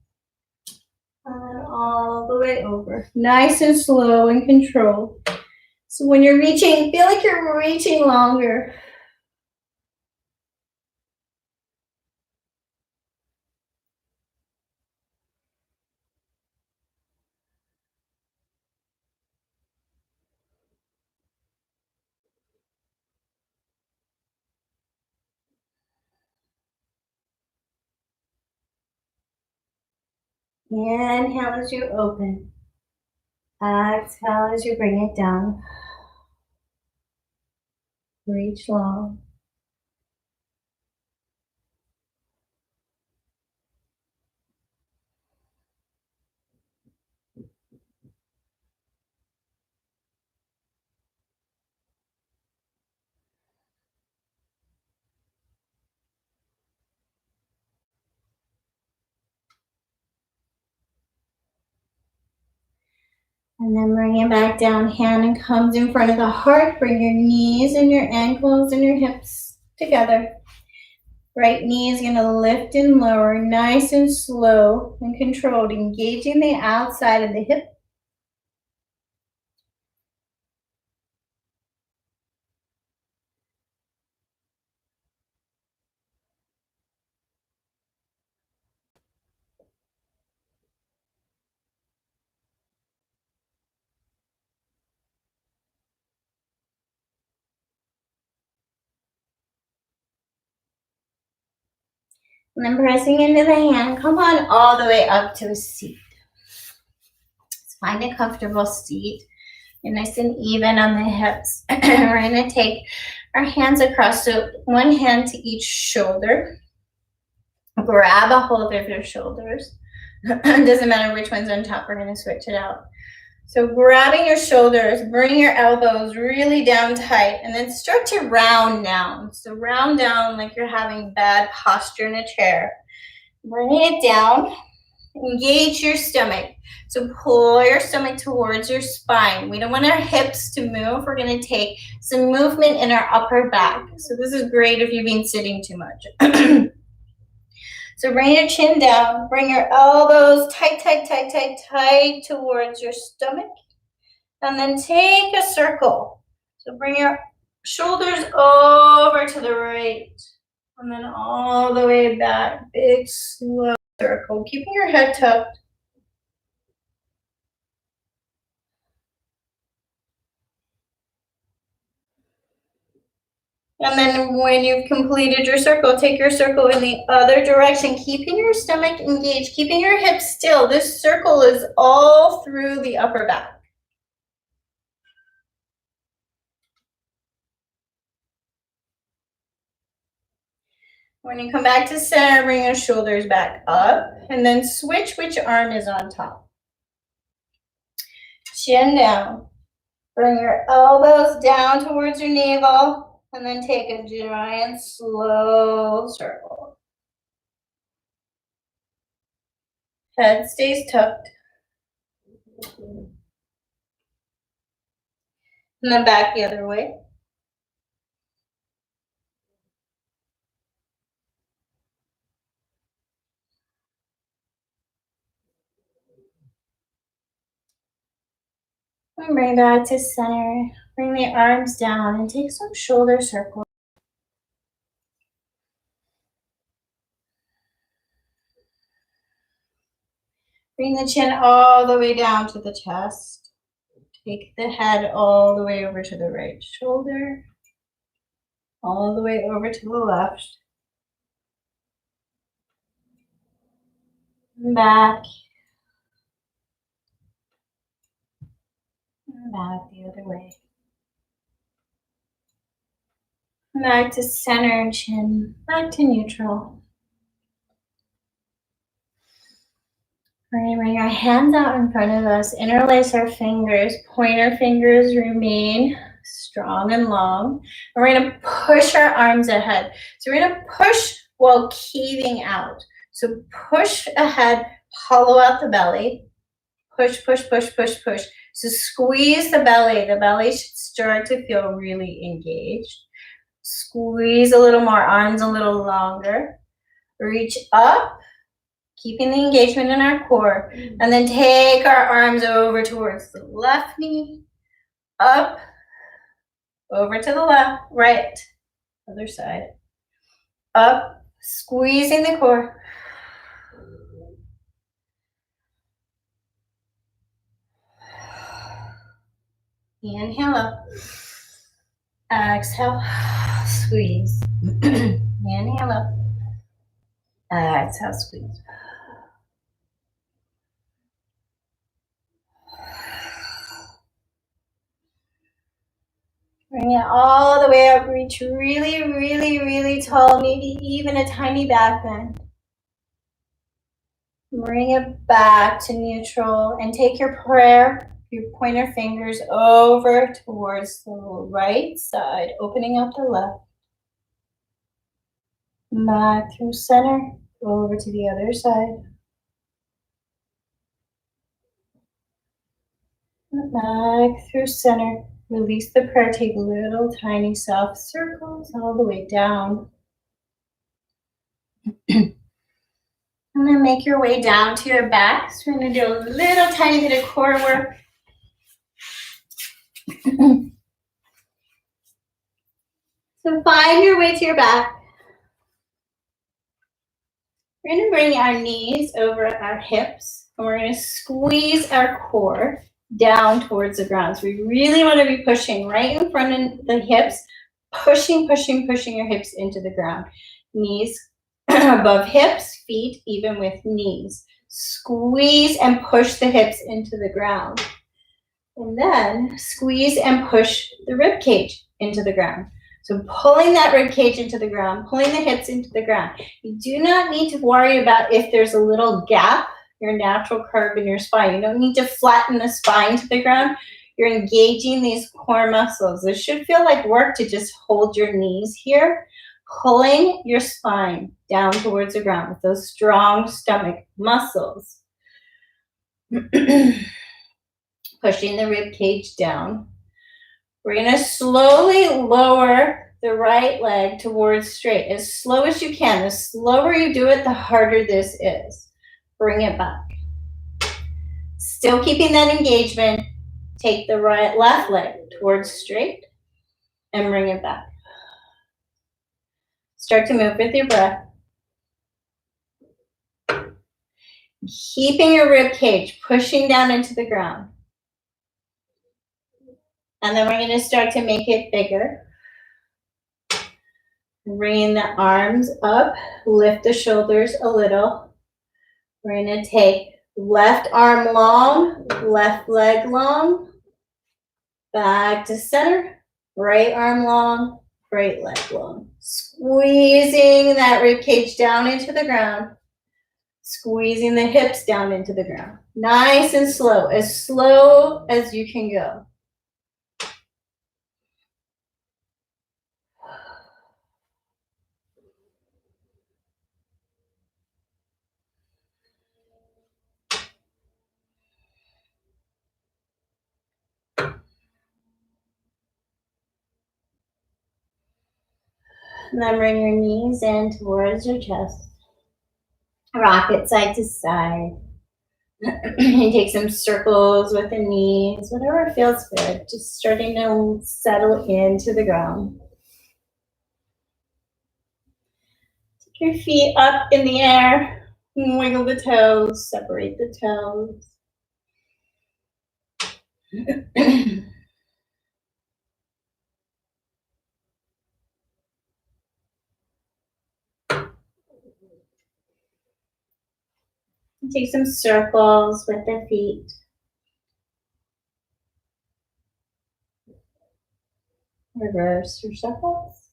And then all the way over. Nice and slow and controlled. So when you're reaching, feel like you're reaching longer. Inhale as you open. Exhale as you bring it down. Reach long. And then bring it back down. Hand comes in front of the heart. Bring your knees and your ankles and your hips together. Right knee is going to lift and lower, nice and slow and controlled, engaging the outside of the hip. And then pressing into the hand, come on all the way up to a seat. Let's find a comfortable seat. You're nice and even on the hips. We're going to take our hands across, so one hand to each shoulder. Grab a hold of your shoulders. Doesn't matter which one's on top, we're going to switch it out. So grabbing your shoulders, bring your elbows really down tight, and then start to round down. So round down like you're having bad posture in a chair. Bring it down, engage your stomach. So pull your stomach towards your spine. We don't want our hips to move. We're going to take some movement in our upper back. So this is great if you've been sitting too much. So bring your chin down, bring your elbows tight, tight, tight, tight, tight towards your stomach. And then take a circle. So bring your shoulders over to the right. And then all the way back. Big, slow circle. Keeping your head tucked. And then when you've completed your circle, take your circle in the other direction, keeping your stomach engaged, keeping your hips still. This circle is all through the upper back. When you come back to center, bring your shoulders back up, and then switch which arm is on top. Chin down. Bring your elbows down towards your navel. And then take a giant slow circle. Head stays tucked. And then back the other way. And bring back to center. Bring the arms down and take some shoulder circles. Bring the chin all the way down to the chest. Take the head all the way over to the right shoulder. All the way over to the left. Back. And back the other way. Back to center and chin. Back to neutral. We're going to bring our hands out in front of us, interlace our fingers, pointer fingers remain strong and long. And we're going to push our arms ahead. So we're going to push while keeving out. So push ahead, hollow out the belly. Push, push, push, push, push. So squeeze the belly. The belly should start to feel really engaged. Squeeze a little more, arms a little longer. Reach up. Keeping the engagement in our core, and then take our arms over towards the left knee, up, over to the left, right, other side, up, squeezing the core. Inhale up, exhale, squeeze. Inhale up, exhale, squeeze. Bring it all the way up, reach really, really, really tall, maybe even a tiny back bend. Bring it back to neutral and take your prayer, your pointer fingers over towards the right side, opening up the left. Back through center, over to the other side. Back through center. Release the prayer. Take little tiny soft circles all the way down. And then make your way down to your back. So we're going to do a little tiny bit of core work. So find your way to your back. We're going to bring our knees over our hips, and we're going to squeeze our core down towards the ground. So we really want to be pushing right in front of the hips, pushing your hips into the ground. Knees above hips, feet even with knees. Squeeze and push the hips into the ground. And then squeeze and push the rib cage into the ground. So pulling that rib cage into the ground, pulling the hips into the ground. You do not need to worry about if there's a little gap, your natural curve in your spine. You don't need to flatten the spine to the ground. You're engaging these core muscles. This should feel like work to just hold your knees here, pulling your spine down towards the ground with those strong stomach muscles. Pushing the rib cage down. We're going to slowly lower the right leg towards straight, as slow as you can. The slower you do it, the harder this is. Bring it back. Still keeping that engagement. Take the left leg towards straight and bring it back. Start to move with your breath. Keeping your rib cage pushing down into the ground. And then we're going to start to make it bigger. Bringing the arms up, lift the shoulders a little. We're going to take left arm long, left leg long, back to center, right arm long, right leg long. Squeezing that rib cage down into the ground, squeezing the hips down into the ground. Nice and slow as you can go. And then bring your knees in towards your chest. Rock it side to side. And take some circles with the knees, whatever feels good. Just starting to settle into the ground. Take your feet up in the air. Wiggle the toes, separate the toes. Take some circles with the feet. Reverse your circles.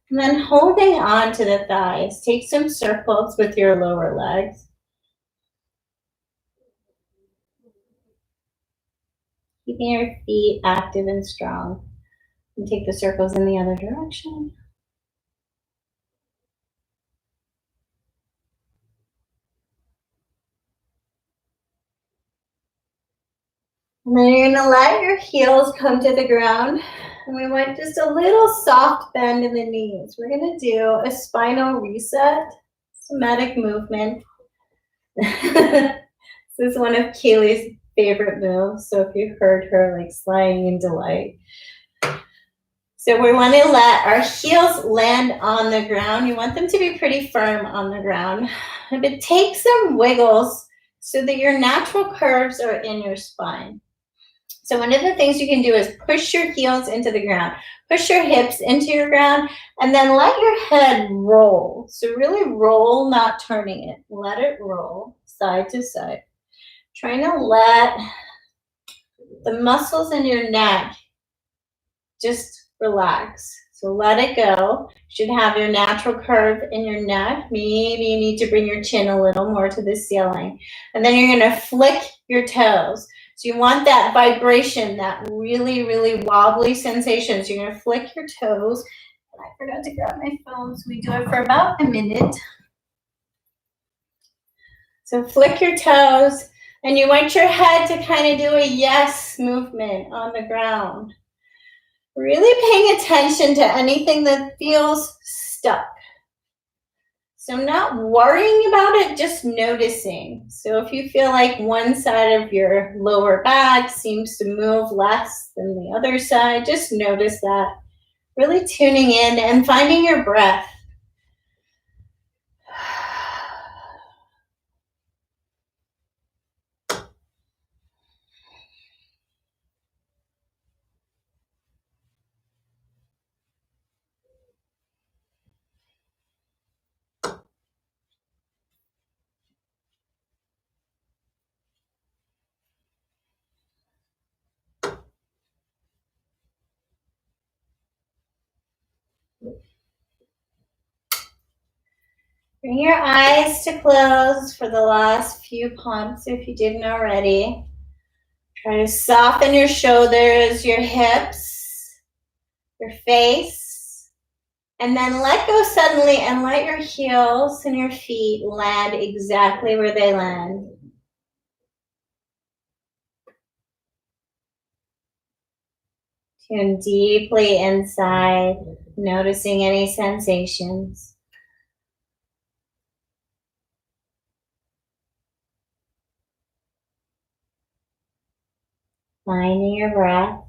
And then holding on to the thighs, take some circles with your lower legs. Keeping your feet active and strong. And take the circles in the other direction. And then you're going to let your heels come to the ground. And we want just a little soft bend in the knees. We're going to do a spinal reset, somatic movement. This is one of Kaylee's favorite moves. So if you heard her like sighing in delight. So we want to let our heels land on the ground. You want them to be pretty firm on the ground. But take some wiggles so that your natural curves are in your spine. So one of the things you can do is push your heels into the ground, push your hips into your ground, and then let your head roll. So really roll, not turning it. Let it roll side to side. Trying to let the muscles in your neck just relax. So let it go. You should have your natural curve in your neck. Maybe you need to bring your chin a little more to the ceiling. And then you're going to flick your toes. So you want that vibration, that really, really wobbly sensation. So you're going to flick your toes. And I forgot to grab my phone, so we do it for about a minute. So flick your toes, and you want your head to kind of do a yes movement on the ground. Really paying attention to anything that feels stuck. So I'm not worrying about it, just noticing. So if you feel like one side of your lower back seems to move less than the other side, just notice that. Really tuning in and finding your breath. Bring your eyes to close for the last few pumps if you didn't already. Try to soften your shoulders, your hips, your face, and then let go suddenly and let your heels and your feet land exactly where they land. Tune deeply inside, noticing any sensations. Finding your breath.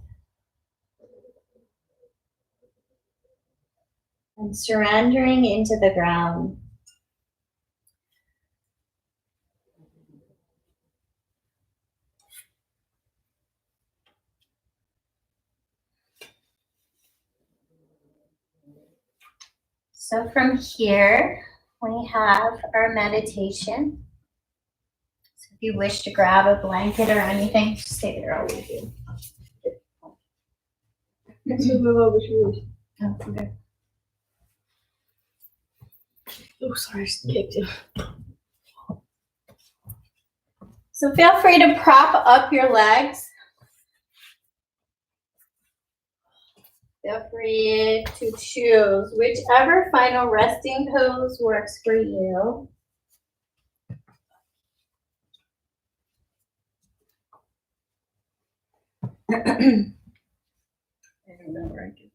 And surrendering into the ground. So from here, we have our meditation. So if you wish to grab a blanket or anything, just stay there, I'll leave you. Okay. Oh, sorry, I just kicked you. So feel free to prop up your legs. Feel free to choose whichever final resting pose works for you. I don't know where I get.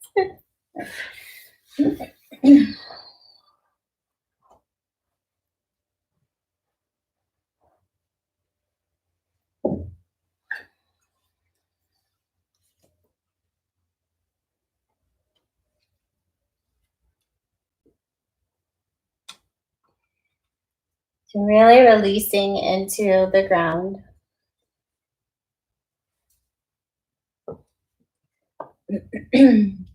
So really releasing into the ground. And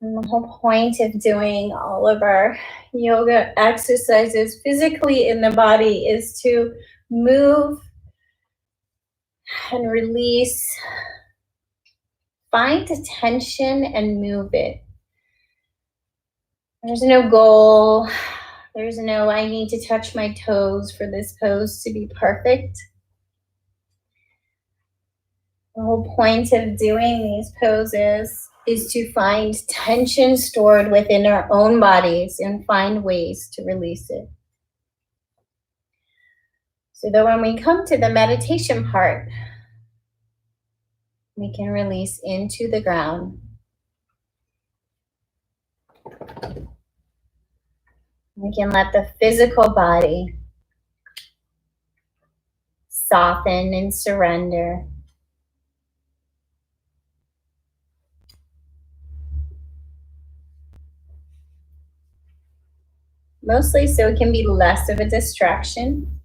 the whole point of doing all of our yoga exercises physically in the body is to move and release, find tension and move it. There's no goal. There's no, I need to touch my toes for this pose to be perfect. The whole point of doing these poses is to find tension stored within our own bodies and find ways to release it. So that when we come to the meditation part, we can release into the ground. We can let the physical body soften and surrender. Mostly so it can be less of a distraction.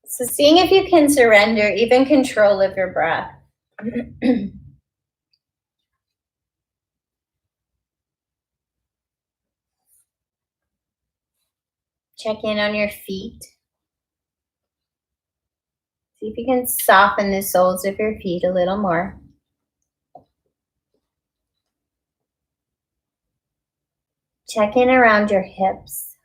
So seeing if you can surrender even control of your breath. Check in on your feet. See if you can soften the soles of your feet a little more. Check in around your hips.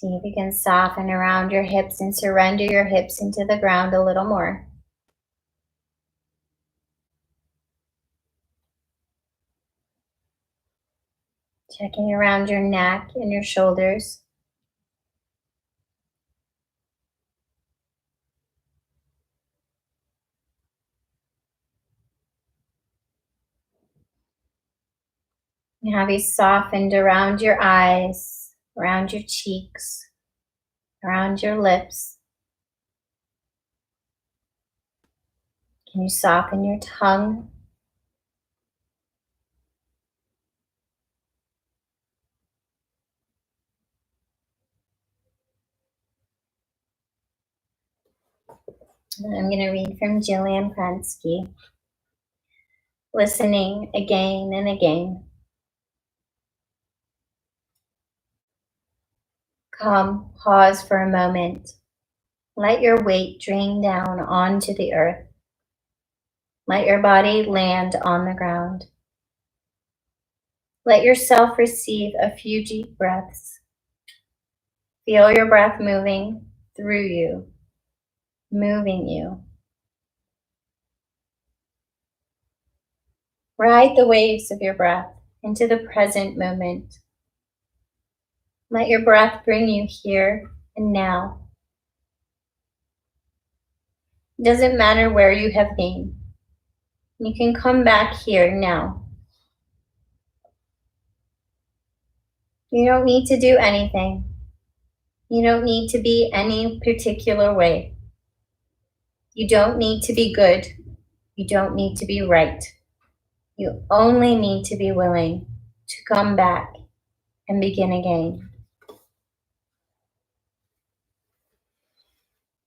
See if you can soften around your hips and surrender your hips into the ground a little more. Checking around your neck and your shoulders. And have you softened around your eyes, around your cheeks, around your lips. Can you soften your tongue? And I'm going to read from Jillian Pransky. Listening again and again. Come, pause for a moment. Let your weight drain down onto the earth. Let your body land on the ground. Let yourself receive a few deep breaths. Feel your breath moving through you, moving you. Ride the waves of your breath into the present moment. Let your breath bring you here and now. It doesn't matter where you have been. You can come back here now. You don't need to do anything. You don't need to be any particular way. You don't need to be good. You don't need to be right. You only need to be willing to come back and begin again.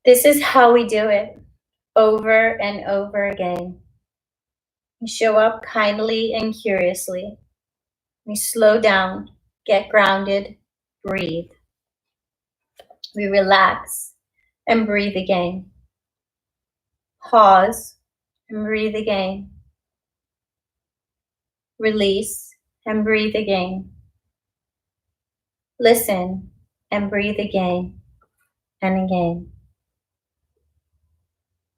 This is how we do it, over and over again. We show up kindly and curiously. We slow down, get grounded, breathe. We relax and breathe again. Pause and breathe again. Release and breathe again. Listen and breathe again and again.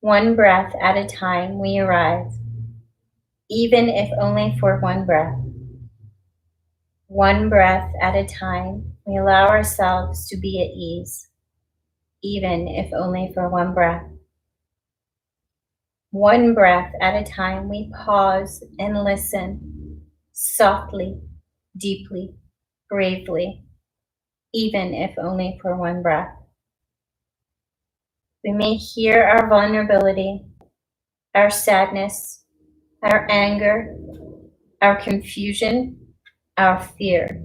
One breath at a time we arrive, even if only for one breath. One breath at a time we allow ourselves to be at ease, even if only for one breath. One breath at a time we pause and listen, softly, deeply, bravely, even if only for one breath. We may hear our vulnerability, our sadness, our anger, our confusion, our fear.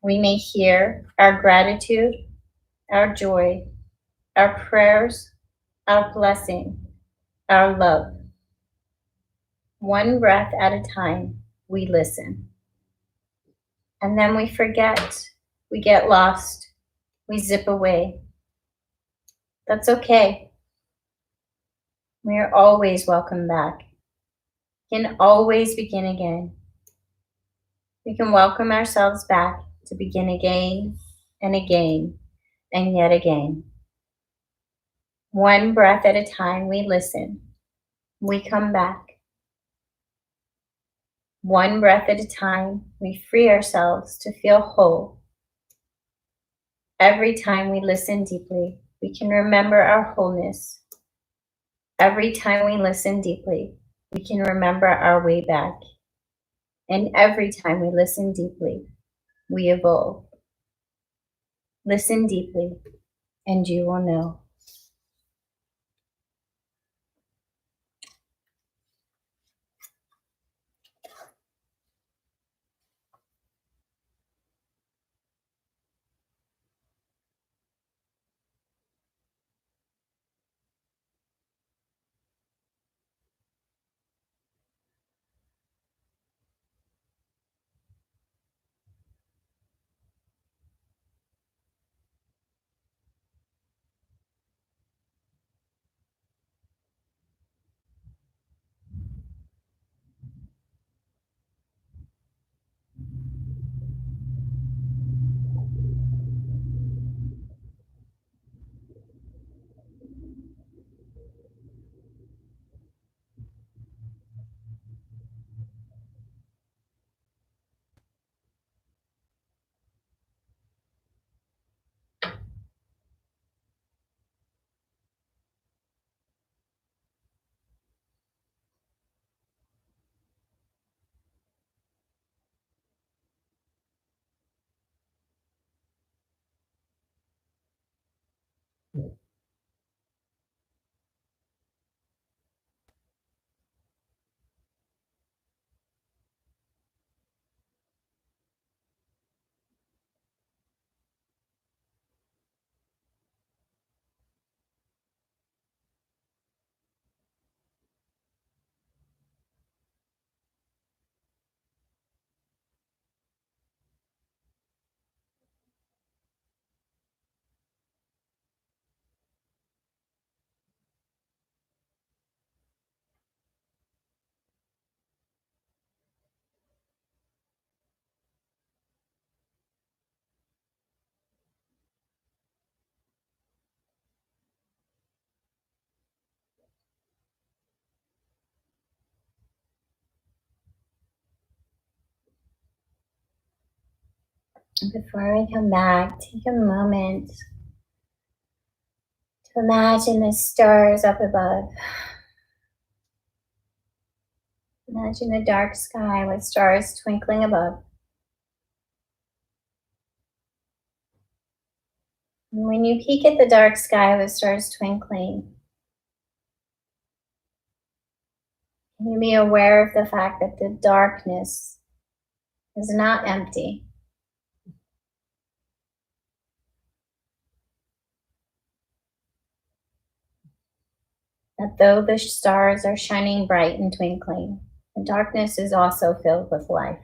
We may hear our gratitude, our joy, our prayers, our blessing, our love. One breath at a time, we listen. And then we forget, we get lost, we zip away. That's okay. We are always welcome back. We can always begin again. We can welcome ourselves back to begin again and again and yet again. One breath at a time, we listen. We come back. One breath at a time, we free ourselves to feel whole. Every time we listen deeply, we can remember our wholeness. Every time we listen deeply, we can remember our way back. And every time we listen deeply, we evolve. Listen deeply, and you will know. Before we come back, take a moment to imagine the stars up above. Imagine a dark sky with stars twinkling above. And when you peek at the dark sky with stars twinkling, can you be aware of the fact that the darkness is not empty? That though the stars are shining bright and twinkling, the darkness is also filled with life.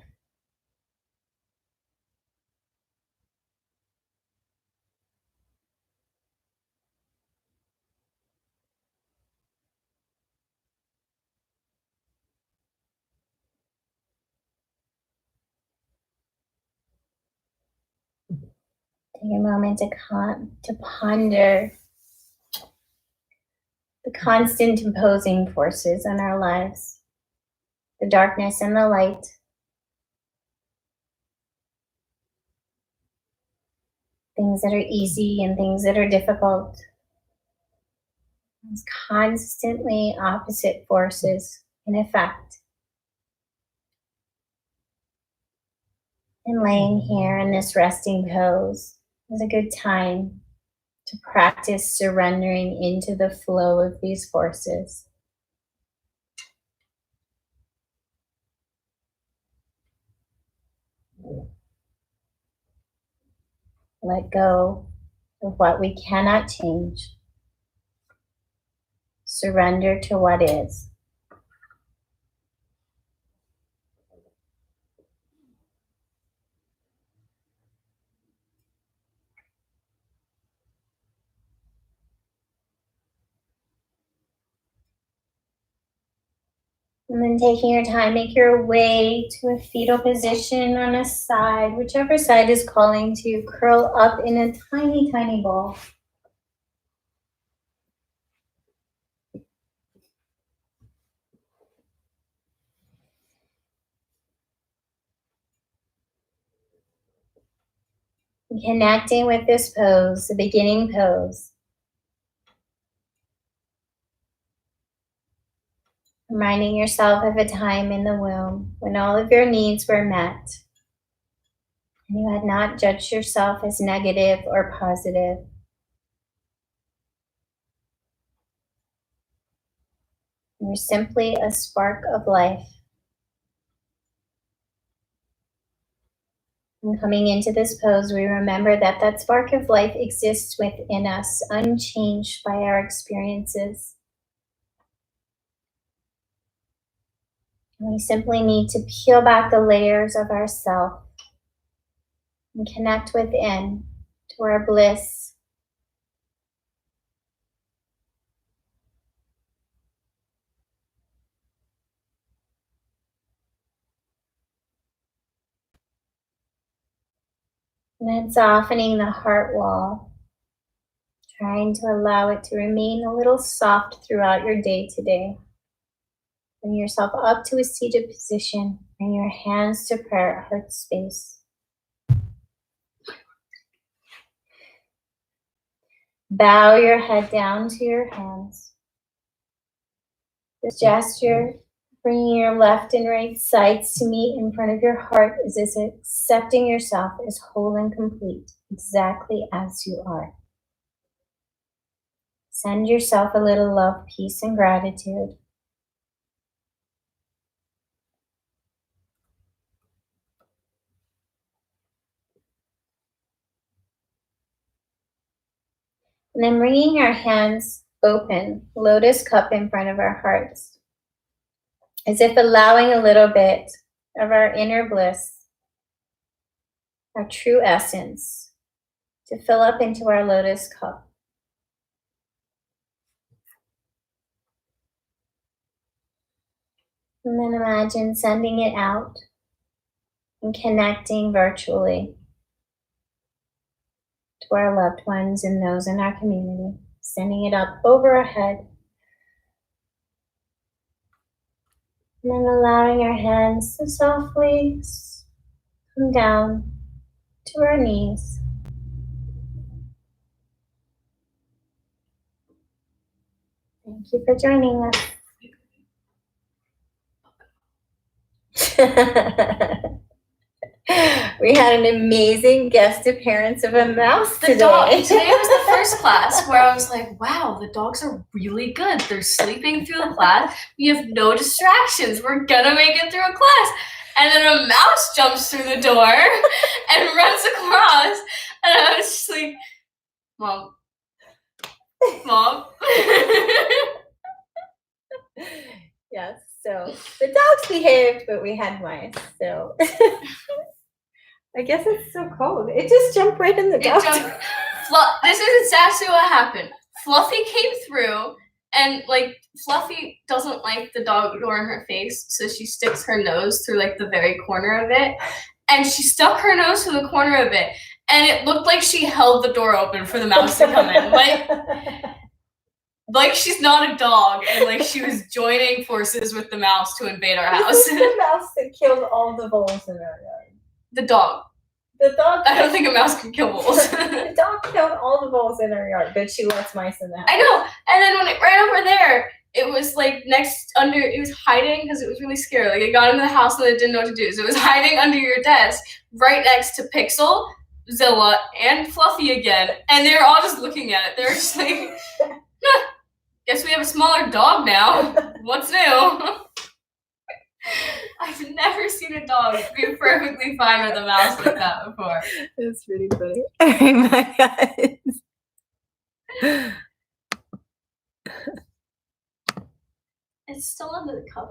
Take a moment to ponder the constant imposing forces on our lives, the darkness and the light. Things that are easy and things that are difficult. These constantly opposite forces in effect. And laying here in this resting pose is a good time to practice surrendering into the flow of these forces. Let go of what we cannot change. Surrender to what is. And then taking your time, make your way to a fetal position on a side, whichever side is calling to you. Curl up in a tiny, tiny ball. Connecting with this pose, the beginning pose. Reminding yourself of a time in the womb when all of your needs were met and you had not judged yourself as negative or positive. You were simply a spark of life. And coming into this pose, we remember that that spark of life exists within us, unchanged by our experiences. And we simply need to peel back the layers of ourself and connect within to our bliss. And then softening the heart wall, trying to allow it to remain a little soft throughout your day today. Bring yourself up to a seated position, bring your hands to prayer at heart space. Bow your head down to your hands. This gesture, bringing your left and right sides to meet in front of your heart, is as accepting yourself as whole and complete, exactly as you are. Send yourself a little love, peace, and gratitude. And then bringing our hands open, lotus cup in front of our hearts, as if allowing a little bit of our inner bliss, our true essence, to fill up into our lotus cup. And then imagine sending it out and connecting virtually to our loved ones and those in our community, sending it up over our head. And then allowing our hands to softly come down to our knees. Thank you for joining us. We had an amazing guest appearance of a mouse today. Today was the first class where I was like, wow, the dogs are really good. They're sleeping through the class. We have no distractions. We're gonna make it through a class. And then a mouse jumps through the door and runs across. And I was just like, Mom. Yes, so the dogs behaved, but we had mice, so I guess it's so cold. It just jumped right in the dog. This is exactly what happened. Fluffy came through, and like Fluffy doesn't like the dog door in her face, so she sticks her nose through like the very corner of it, and she stuck her nose through the corner of it, and it looked like she held the door open for the mouse to come in, like she's not a dog, and like she was joining forces with the mouse to invade our house. This is the mouse that killed all the voles in our yard. The dog. The dog. I don't think a mouse can kill voles. The dog killed all the voles in her yard, but she lets mice in the house. I know. And then when it ran over there, it was like it was hiding because it was really scared. Like it got into the house and it didn't know what to do. So it was hiding under your desk right next to Pixel, Zilla, and Fluffy again. And they were all just looking at it. They were just like, guess we have a smaller dog now. What's new? I've never seen a dog be perfectly fine with a mouse like that before. That's pretty funny. Oh my God. It's still under the cup.